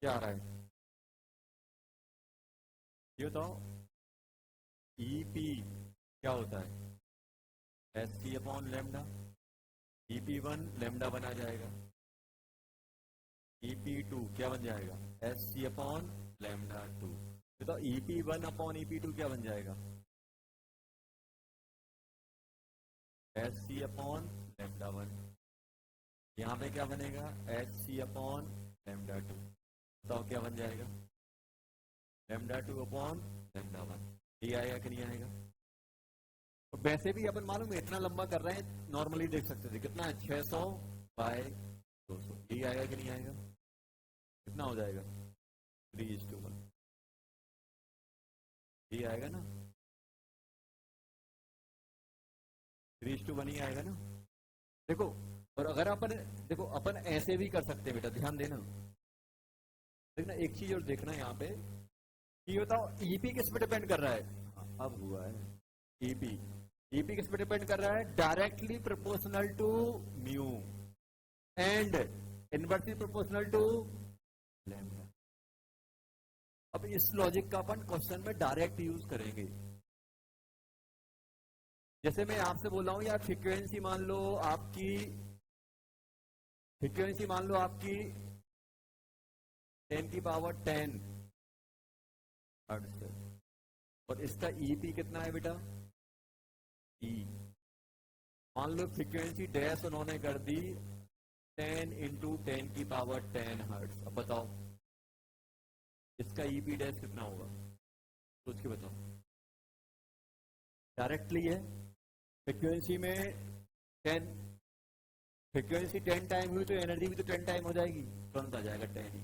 क्या आ रहा है ये बताओ, ईपी क्या होता है, एस सी अपॉन लेमडा, ईपी1 लेमडा बन आ जाएगा, ईपी2 क्या बन जाएगा, एस सी अपॉन लेमडा 2। तो ईपी1 अपॉन ईपी2 क्या बन जाएगा, एच सी अपॉन लेमडा 1। यहाँ पे क्या बनेगा, एच सी अपॉन लेमडा 2। बताओ क्या बन जाएगा, लेमडा 2 अपॉन लेमडा 1। ये आएगा कि नहीं आएगा। तो वैसे भी अपन मालूम है इतना लंबा कर रहे हैं, नॉर्मली देख सकते थे कितना है, 600 बाय 200। ये आएगा कि नहीं आएगा, कितना हो जाएगा, 3:1। ये आएगा ना, 3:1 ही आएगा ना। देखो, और अगर अपन देखो अपन ऐसे भी कर सकते हैं बेटा, ध्यान देना। देखना एक चीज और देखना यहाँ पे, ये बताओ ईपी किस पे डिपेंड कर रहा है, अब हुआ है ईपी, ईपी किस पे डिपेंड कर रहा है, directly proportional to mu and inversely proportional to lambda. अब इस लॉजिक का अपन क्वेश्चन में डायरेक्ट यूज करेंगे। जैसे मैं आपसे बोल रहा हूं यार, फ्रीक्वेंसी मान लो आपकी, फ्रीक्वेंसी मान लो आपकी 10⁻10 हर्ट्ज, और इसका ईपी कितना है बेटा, ई। मान लो फ्रीक्वेंसी डैश उन्होंने कर दी 10 × 10⁻10 हर्ट्ज। अब बताओ इसका ईपी डैश कितना होगा, सोच के बताओ। डायरेक्टली है, फ्रीक्वेंसी में 10, फ्रीक्वेंसी 10 टाइम हुई तो एनर्जी भी तो 10 टाइम हो जाएगी, तुरंत आ जाएगा 10 ही।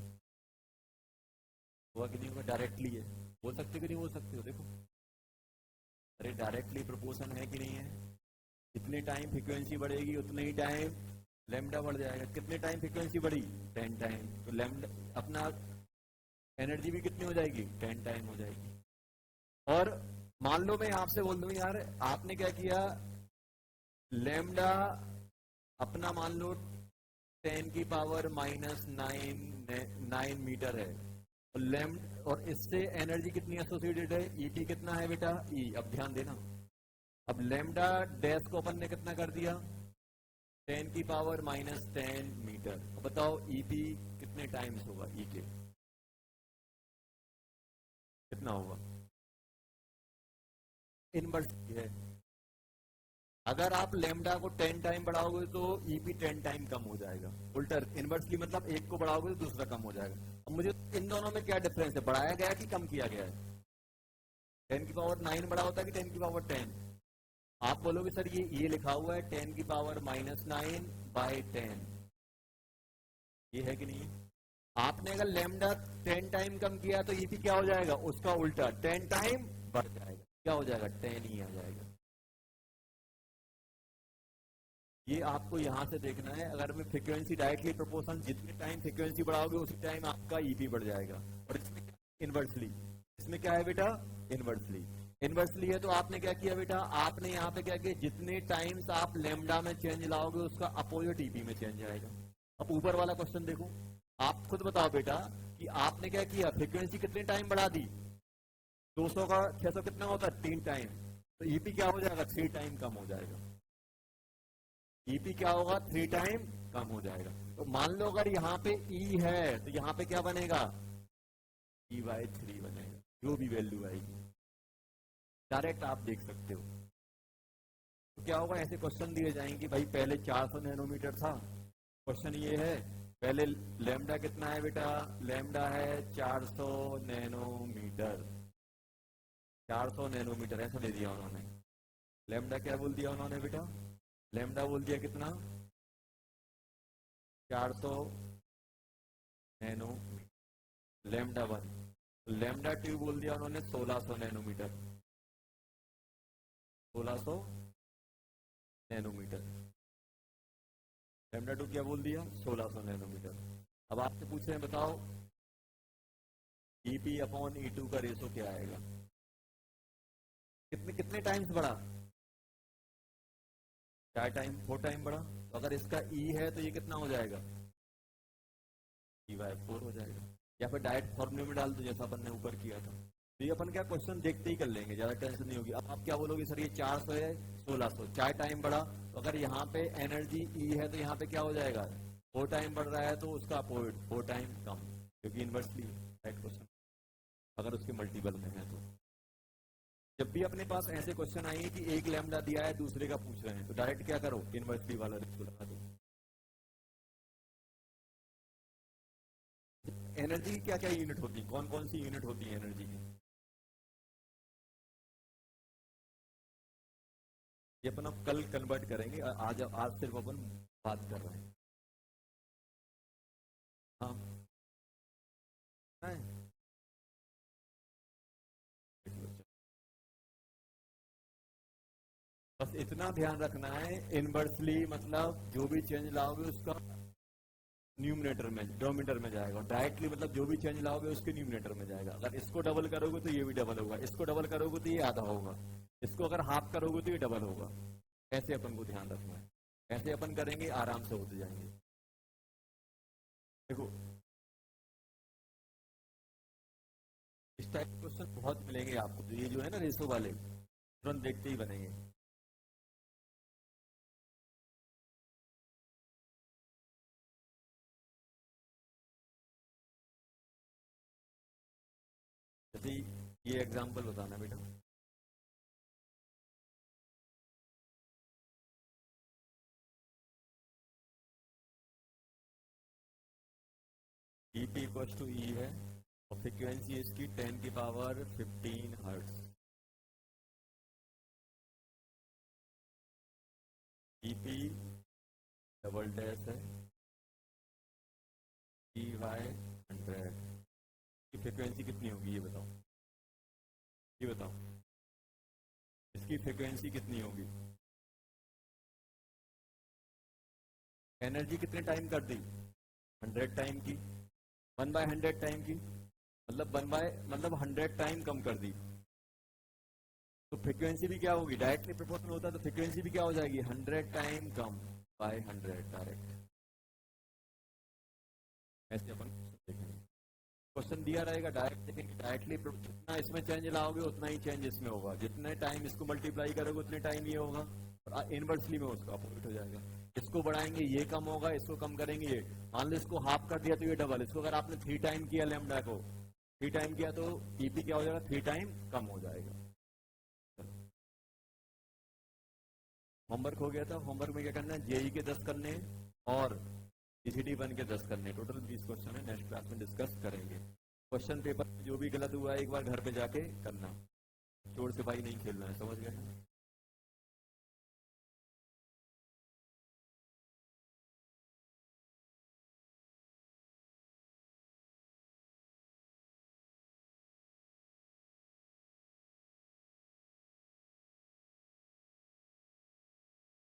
हुआ कि नहीं हुआ, डायरेक्टली है। बोल सकते कि नहीं बोल सकते हो, देखो अरे डायरेक्टली प्रोपोर्शन है कि नहीं है, जितने टाइम फ्रीक्वेंसी बढ़ेगी उतने ही टाइम लैम्डा बढ़ जाएगा। कितने टाइम फ्रीक्वेंसी बढ़ी, 10 टाइम, तो लैम्डा अपना एनर्जी भी कितनी हो जाएगी, 10 टाइम हो जाएगी। और मान लो मैं आपसे बोल दूं यार, आपने क्या किया, लैम्डा अपना मान लो 10⁻⁹ मीटर है, और लैम्ड और इससे एनर्जी कितनी एसोसिएटेड है, ईटी कितना है बेटा, ई। अब ध्यान देना, अब लैम्डा डैश को अपन ने कितना कर दिया, 10⁻⁻10 मीटर। अब बताओ ईपी कितने टाइम्स होगा, ई के कितना होगा, इनवर्स है। अगर आप लैम्डा को 10 टाइम बढ़ाओगे तो ईपी 10 टाइम कम हो जाएगा, उल्टा इनवर्सली, मतलब एक को बढ़ाओगे तो दूसरा कम हो जाएगा। अब मुझे इन दोनों में क्या डिफरेंस है, बढ़ाया गया कि कम किया गया है, 10⁻9 बड़ा होता है कि 10⁻10। आप बोलोगे सर ये लिखा हुआ है 10⁻⁹/10, ये है कि नहीं है। आपने अगर लैम्डा 10 टाइम कम किया तो ईपी क्या हो जाएगा, उसका उल्टा 10 टाइम बढ़ जाएगा, क्या हो जाएगा, 10 ही आ जाएगा। ये आपको यहां से देखना है। अगर मैं फ्रीक्वेंसी डायरेक्टली प्रोपोर्शन, जितने टाइम फ्रीक्वेंसी बढ़ाओगे उसी टाइम आपका ईपी बढ़ जाएगा। और इसमें इनवर्सली, इसमें क्या है बेटा, इनवर्सली, इनवर्सली है। तो आपने क्या किया बेटा, आपने यहाँ पे क्या किया, जितने टाइम्स आप लैम्डा में चेंज लाओगे उसका अपोजिट ईपी में चेंज आएगा। अब ऊपर वाला क्वेश्चन देखो, आप खुद बताओ बेटा कि आपने क्या किया, फ्रीक्वेंसी कितने टाइम बढ़ा दी, 200 का 600 कितना होता है, 3 टाइम, तो ईपी क्या हो जाएगा, 3 टाइम कम हो जाएगा। ईपी क्या होगा, 3 टाइम कम हो जाएगा। तो मान लो अगर यहाँ पे ई है तो यहाँ पे क्या बनेगा, E/3 बनेगा, जो भी वैल्यू आएगी डायरेक्ट आप देख सकते हो। तो क्या होगा, ऐसे क्वेश्चन दिए जाएंगे, भाई पहले 400 नैनोमीटर था, क्वेश्चन ये है पहले लैम्डा कितना है बेटा, लैम्डा है 400 नैनोमीटर, 400 नैनोमीटर ऐसा दे दिया उन्होंने। लैम्डा क्या बोल दिया उन्होंने बेटा, लैम्डा बोल दिया कितना, 400 नैनो, लैम्डा 1, लैम्डा 2 बोल दिया उन्होंने 1600 नैनोमीटर, 1600 नैनोमीटर। लैम्डा 2 क्या बोल दिया, 1600 नैनोमीटर। अब आपसे पूछ रहे हैं बताओ ईपी अपॉन ई2 का रेशो क्या आएगा, कितने कितने टाइम्स बढ़ा, 4 टाइम, 4 टाइम बढ़ा। तो अगर इसका ई है तो ये कितना हो जाएगा, E/4 हो जाएगा। या फिर डायरेक्ट फॉर्मूले में डाल दो जैसा अपन ने ऊपर किया था। तो ये अपन क्या क्वेश्चन देखते ही कर लेंगे, ज्यादा टेंशन नहीं होगी। अब आप क्या बोलोगे सर ये 400 है 1600, 4 टाइम बढ़ा, तो अगर यहाँ पे एनर्जी ई है तो यहाँ पे क्या हो जाएगा, 4 टाइम बढ़ रहा है तो उसका अपोजिट 4 टाइम कम, क्योंकि इनवर्सली राइट क्वेश्चन अगर उसके मल्टीपल में है। तो जब भी अपने पास ऐसे क्वेश्चन आएंगे कि एक लैम्डा दिया है दूसरे का पूछ रहे हैं, तो डायरेक्ट क्या करो, इनवर्सली वाला रेशियो लगा दो। एनर्जी की क्या क्या यूनिट होती है, कौन कौन सी यूनिट होती है एनर्जी की, ये अपन अब कल कन्वर्ट करेंगे, आज सिर्फ अपन बात कर रहे हैं। हाँ है? बस इतना ध्यान रखना है, इनवर्सली मतलब जो भी चेंज लाओगे उसका न्यूमिनेटर में डिनोमिनेटर में जाएगा, डायरेक्टली मतलब जो भी चेंज लाओगे उसके न्यूमिनेटर में जाएगा। अगर इसको डबल करोगे तो ये भी डबल होगा, इसको डबल करोगे तो ये आधा होगा, इसको अगर हाफ करोगे तो ये डबल होगा। ऐसे अपन को ध्यान रखना है, ऐसे अपन करेंगे आराम से होते जाएंगे। देखो इस टाइप के क्वेश्चन बहुत मिलेंगे आपको, तो ये जो है ना रेशो वाले तुरंत देखते ही बनेंगे। जैसे ये एग्जांपल बताना बेटा, EP इक्वल टू ई है और फ्रीक्वेंसी इसकी 10 की power 15 hertz. EP double dash है, EY 100 की फ्रीक्वेंसी कितनी होगी ये बताओ, ये बताओ इसकी फ्रीक्वेंसी कितनी होगी। एनर्जी कितने टाइम कर दी, 100 टाइम की, 1/100 टाइम की, मतलब 100 टाइम कम कर दी, तो फ्रीक्वेंसी भी क्या होगी, डायरेक्टली प्रोपोर्शनल होता है तो फ्रीक्वेंसी भी क्या हो जाएगी, 100 टाइम कम बाय 100 डायरेक्ट। ऐसे अपन देखेंगे, क्वेश्चन दिया रहेगा डायरेक्ट देखेंगे, डायरेक्टली जितना इसमें चेंज लाओगे उतना ही चेंज इसमें होगा, जितने टाइम इसको मल्टीप्लाई करोगे उतने टाइम ये होगा, और इनवर्सली में उसका अपोजिट हो जाएगा। इसको बढ़ाएंगे ये कम होगा, इसको कम करेंगे ये, मान लो इसको हाफ कर दिया तो ये डबल, इसको अगर आपने 3 टाइम किया लैम्डा को 3 टाइम किया तो EP क्या हो जाएगा, 3 टाइम कम हो जाएगा। होमवर्क हो गया था, होमवर्क में क्या करना है, JEE के 10 करने और PCD1 के 10 करने, टोटल 20 क्वेश्चन है, नेक्स्ट क्लास में डिस्कस करेंगे। क्वेश्चन पेपर जो भी गलत हुआ है एक बार घर पे जाके करना, चोर सिपाही नहीं खेलना है, समझ गए।